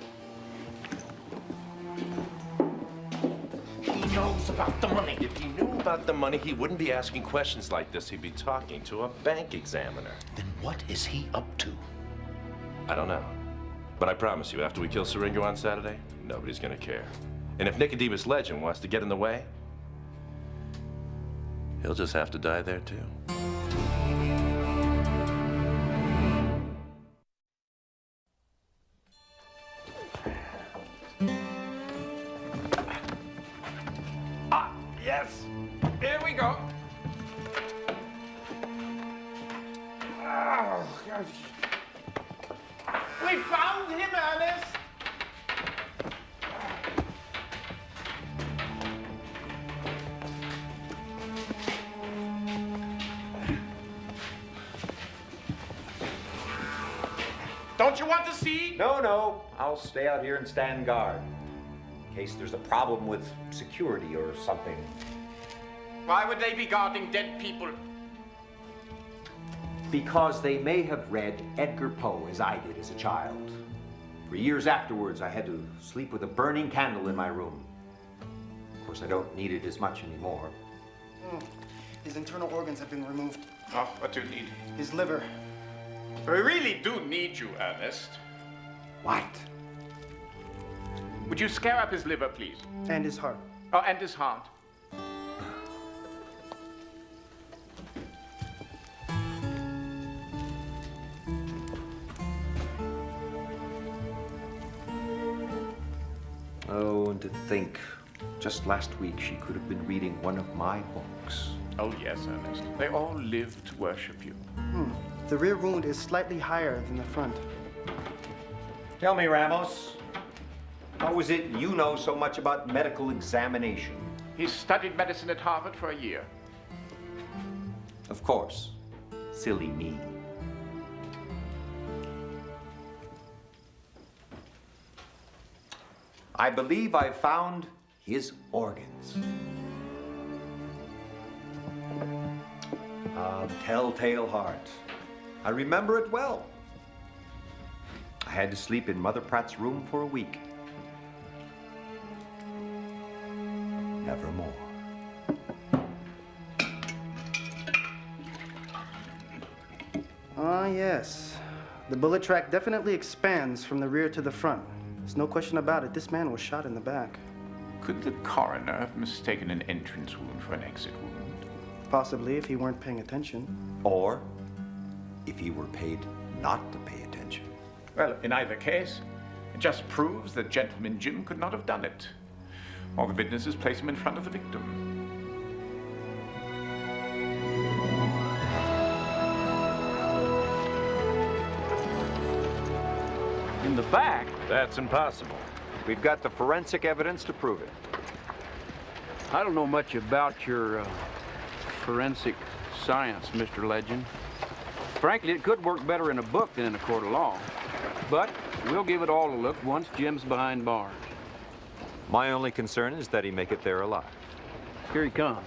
He knows about the money. If he knew about the money, he wouldn't be asking questions like this. He'd be talking to a bank examiner. Then what is he up to? I don't know. But I promise you, after we kill Siringo on Saturday, nobody's gonna care. And if Nicodemus Legend wants to get in the way, he'll just have to die there too. Yes, here we go. Oh, God. We found him, Ernest. Don't you want to see? No. I'll stay out here and stand guard. In case there's a problem with security or something. Why would they be guarding dead people? Because they may have read Edgar Poe as I did as a child. For years afterwards, I had to sleep with a burning candle in my room. Of course, I don't need it as much anymore. His internal organs have been removed. Oh, what do you need? His liver. We really do need you, Ernest. What? Would you scare up his liver, please? And his heart. Oh, and his heart. Oh, and to think, just last week she could have been reading one of my books. Oh, yes, Ernest. They all live to worship you. The rear wound is slightly higher than the front. Tell me, Ramos, how is it you know so much about medical examination? He studied medicine at Harvard for a year. Of course. Silly me. I believe I found his organs. Ah, the telltale heart. I remember it well. I had to sleep in Mother Pratt's room for a week. Nevermore. Ah, yes. The bullet track definitely expands from the rear to the front. There's no question about it. This man was shot in the back. Could the coroner have mistaken an entrance wound for an exit wound? Possibly, if he weren't paying attention. Or if he were paid not to pay attention. Well, in either case, it just proves that Gentleman Jim could not have done it. All the witnesses place him in front of the victim. In the back? That's impossible. We've got the forensic evidence to prove it. I don't know much about your forensic science, Mr. Legend. Frankly, it could work better in a book than in a court of law. But we'll give it all a look once Jim's behind bars. My only concern is that he make it there alive. Here he comes.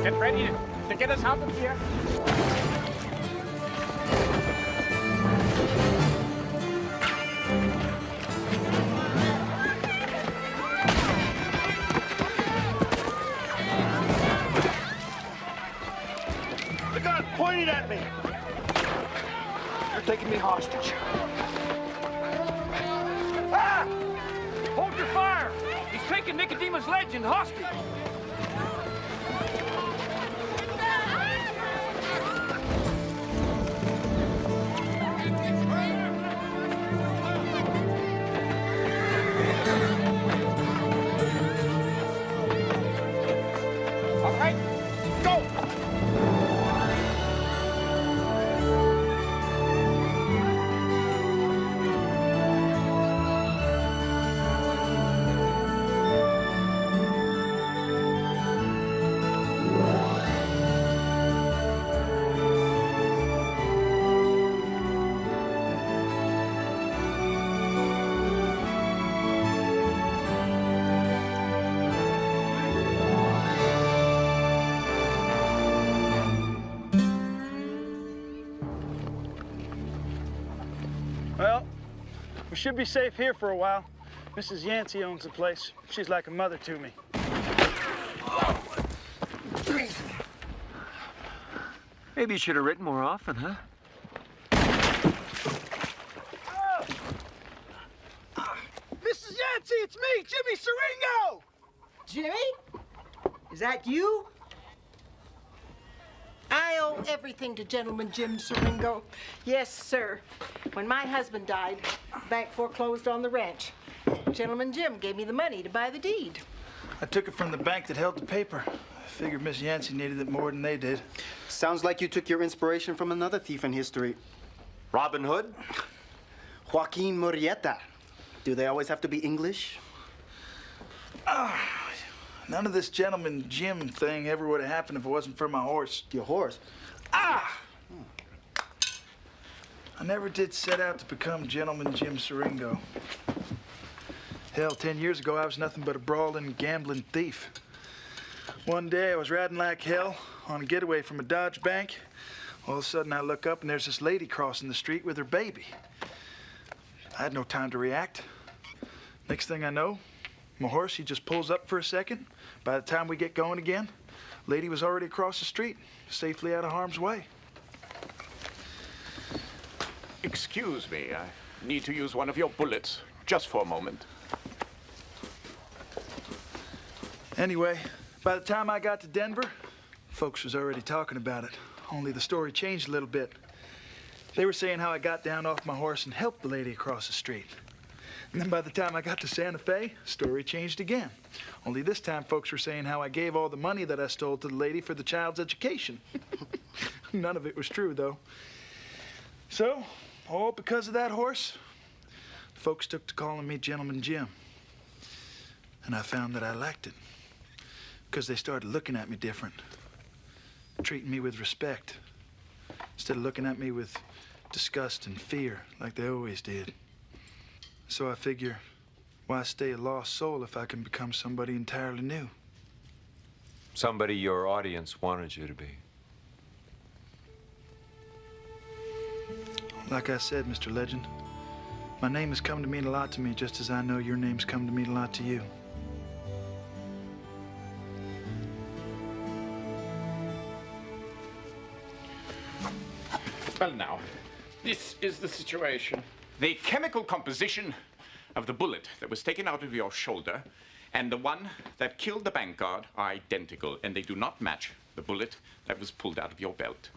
Get ready to get us out of here. The gun pointed at me. You're taking me hostage. Ah! Hold your fire! He's taking Nicodemus Legend hostage. All right, go! Well, we should be safe here for a while. Mrs. Yancey owns the place. She's like a mother to me. Maybe you should have written more often, huh? Mrs. Yancey, it's me, Jimmy Siringo! Jimmy? Is that you? I owe everything to Gentleman Jim Siringo. Yes, sir. When my husband died, the bank foreclosed on the ranch. Gentleman Jim gave me the money to buy the deed. I took it from the bank that held the paper. I figured Miss Yancey needed it more than they did. Sounds like you took your inspiration from another thief in history. Robin Hood? Joaquin Murrieta. Do they always have to be English? None of this gentleman Jim thing ever would have happened if it wasn't for my horse. Your horse? I never did set out to become Gentleman Jim Siringo. Hell, 10 years ago, I was nothing but a brawling, gambling thief. One day, I was riding like hell on a getaway from a Dodge bank. All of a sudden, I look up, and there's this lady crossing the street with her baby. I had no time to react. Next thing I know, my horse, he just pulls up for a second. By the time we get going again, lady was already across the street, safely out of harm's way. Excuse me, I need to use one of your bullets, just for a moment. Anyway, by the time I got to Denver, folks was already talking about it. Only the story changed a little bit. They were saying how I got down off my horse and helped the lady across the street. And then by the time I got to Santa Fe, story changed again. Only this time folks were saying how I gave all the money that I stole to the lady for the child's education. None of it was true, though. So, all because of that horse, folks took to calling me Gentleman Jim. And I found that I liked it. Because they started looking at me different. Treating me with respect. Instead of looking at me with disgust and fear like they always did. So I figure, why stay a lost soul if I can become somebody entirely new? Somebody your audience wanted you to be. Like I said, Mr. Legend, my name has come to mean a lot to me, just as I know your name's come to mean a lot to you. Well, now, this is the situation. The chemical composition of the bullet that was taken out of your shoulder and the one that killed the bank guard are identical, and they do not match the bullet that was pulled out of your belt.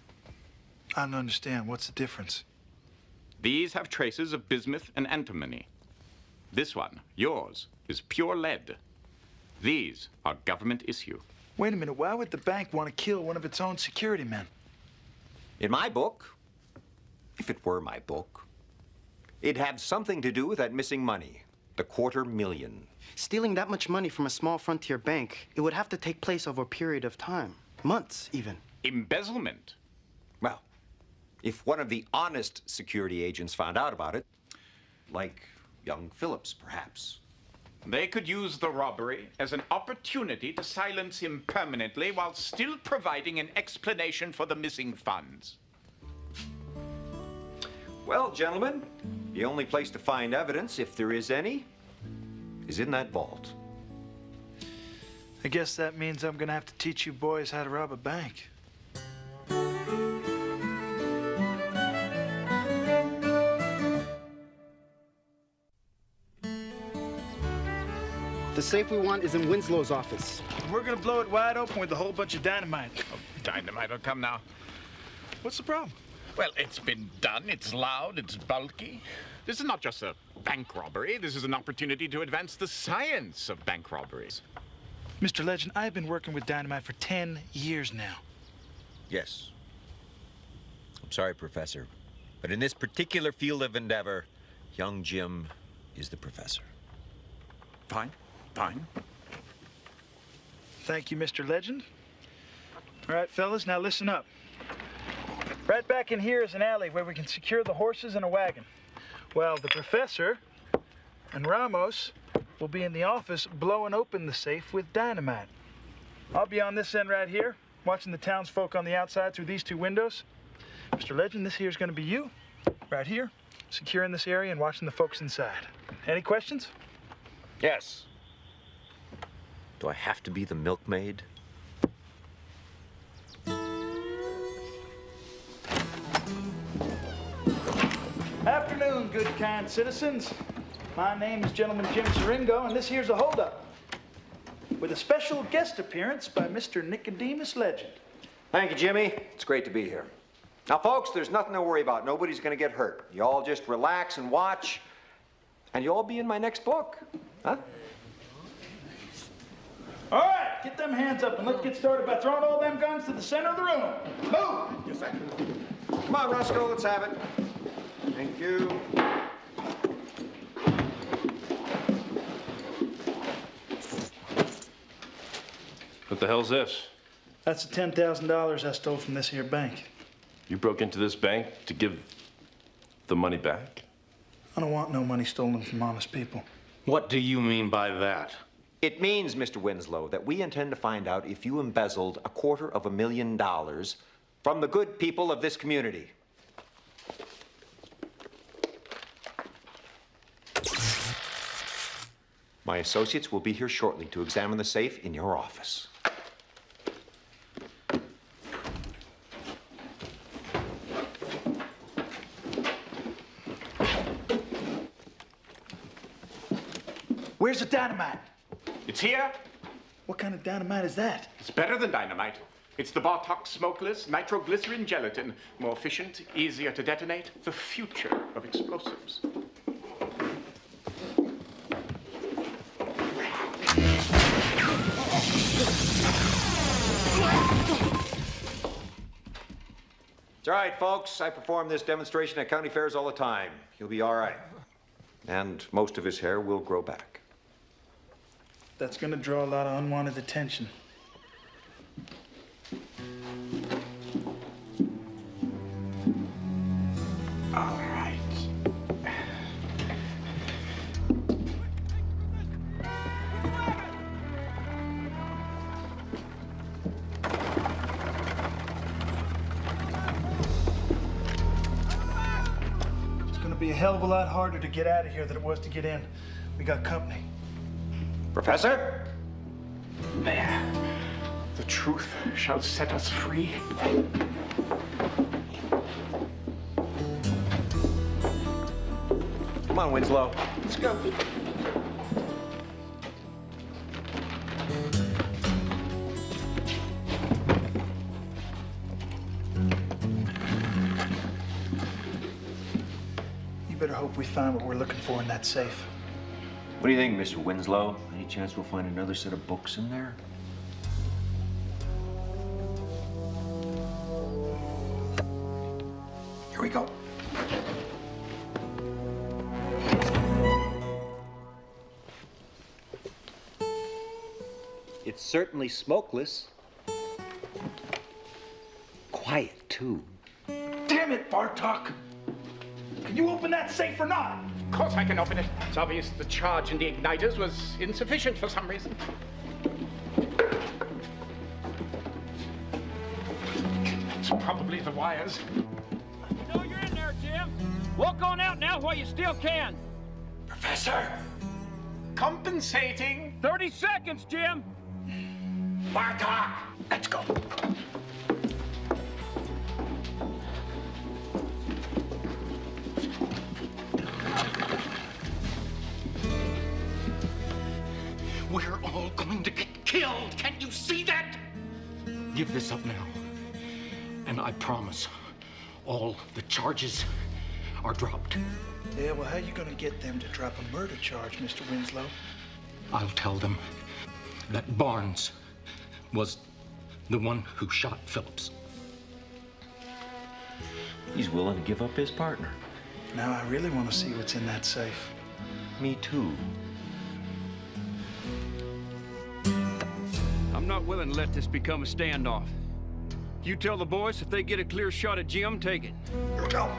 I don't understand. What's the difference? These have traces of bismuth and antimony. This one, yours, is pure lead. These are government issue. Wait a minute. Why would the bank want to kill one of its own security men? In my book, if it were my book, it'd have something to do with that missing money, the $250,000. Stealing that much money from a small frontier bank, it would have to take place over a period of time. Months, even. Embezzlement. Well, if one of the honest security agents found out about it, like young Phillips, perhaps. They could use the robbery as an opportunity to silence him permanently while still providing an explanation for the missing funds. Well, gentlemen, the only place to find evidence, if there is any, is in that vault. I guess that means I'm gonna have to teach you boys how to rob a bank. The safe we want is in Winslow's office. We're gonna blow it wide open with a whole bunch of dynamite. Oh, dynamite will come now. What's the problem? Well, it's been done. It's loud. It's bulky. This is not just a bank robbery. This is an opportunity to advance the science of bank robberies. Mr. Legend, I've been working with dynamite for 10 years now. Yes. I'm sorry, Professor, but in this particular field of endeavor, young Jim is the professor. Fine. Fine. Thank you, Mr. Legend. All right, fellas, now listen up. Right back in here is an alley where we can secure the horses and a wagon. Well, the professor and Ramos will be in the office blowing open the safe with dynamite. I'll be on this end right here, watching the townsfolk on the outside through these two windows. Mr. Legend, this here's gonna be you, right here, securing this area and watching the folks inside. Any questions? Yes. Do I have to be the milkmaid? Afternoon, good kind citizens. My name is Gentleman Jim Siringo, and this here's a holdup with a special guest appearance by Mr. Nicodemus Legend. Thank you, Jimmy. It's great to be here. Now, folks, there's nothing to worry about. Nobody's going to get hurt. You all just relax and watch, and you'll all be in my next book. Huh? All right, get them hands up and let's get started by throwing all them guns to the center of the room. Move! Yes, sir. Come on, Roscoe, let's have it. Thank you. What the hell's this? That's the $10,000 I stole from this here bank. You broke into this bank to give the money back? I don't want no money stolen from honest people. What do you mean by that? It means, Mr. Winslow, that we intend to find out if you embezzled $250,000 from the good people of this community. My associates will be here shortly to examine the safe in your office. Where's the dynamite? It's here. What kind of dynamite is that? It's better than dynamite. It's the Bartok smokeless nitroglycerin gelatin. More efficient, easier to detonate. The future of explosives. It's all right, folks. I perform this demonstration at county fairs all the time. You'll be all right. And most of his hair will grow back. That's gonna draw a lot of unwanted attention. All right. It's gonna be a hell of a lot harder to get out of here than it was to get in. We got company. Professor? There. The truth shall set us free. Come on, Winslow. Let's go. You better hope we find what we're looking for in that safe. What do you think, Mr. Winslow? Any chance we'll find another set of books in there? Here we go. It's certainly smokeless. Quiet, too. Damn it, Bartok! Can you open that safe or not? Of course I can open it. It's obvious the charge in the igniters was insufficient for some reason. It's probably the wires. You know you're in there, Jim. Walk on out now while you still can. Professor! Compensating. 30 seconds, Jim. Bartok! Let's go. We're all going to get killed. Can't you see that? Give this up now. And I promise all the charges are dropped. Yeah, well, how you gonna get them to drop a murder charge, Mr. Winslow? I'll tell them that Barnes was the one who shot Phillips. He's willing to give up his partner. Now I really want to see what's in that safe. Me too. I'm not willing to let this become a standoff. You tell the boys if they get a clear shot at Jim, take it. Here we go.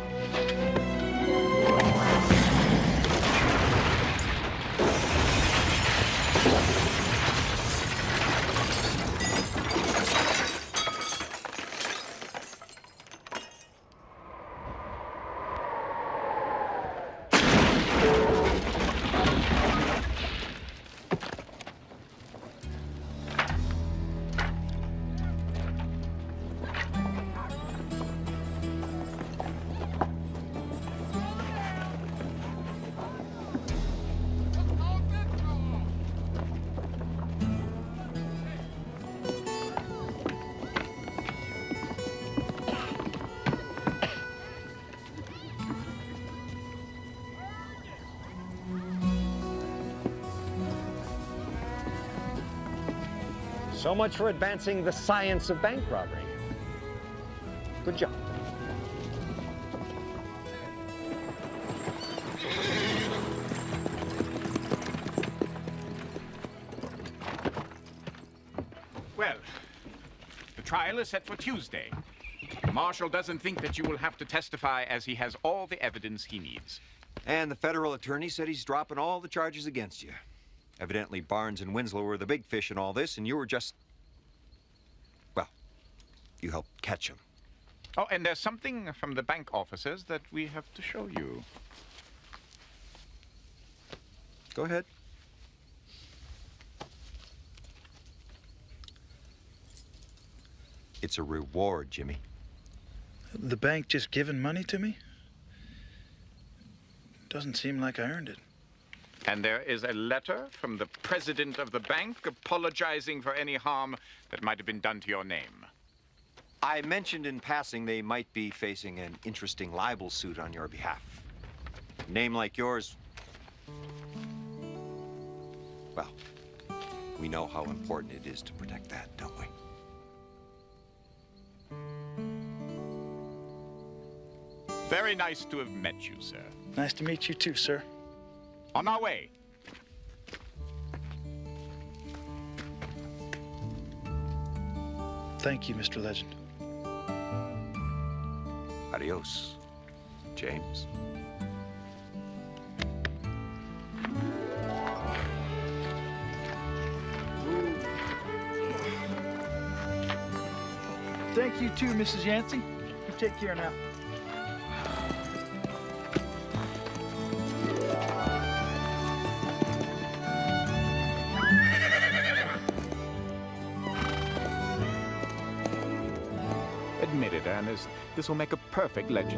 So much for advancing the science of bank robbery. Good job. Well, the trial is set for Tuesday. The marshal doesn't think that you will have to testify as he has all the evidence he needs. And the federal attorney said he's dropping all the charges against you. Evidently, Barnes and Winslow were the big fish in all this, and you were just... well, you helped catch them. Oh, and there's something from the bank officers that we have to show you. Go ahead. It's a reward, Jimmy. The bank just giving money to me? Doesn't seem like I earned it. And there is a letter from the president of the bank apologizing for any harm that might have been done to your name. I mentioned in passing they might be facing an interesting libel suit on your behalf. A name like yours, well, we know how important it is to protect that, don't we? Very nice to have met you, sir. Nice to meet you too, sir. On our way. Thank you, Mr. Legend. Adios, James. Thank you too, Mrs. Yancey. You take care now. Admit it, Ernest. This will make a perfect legend.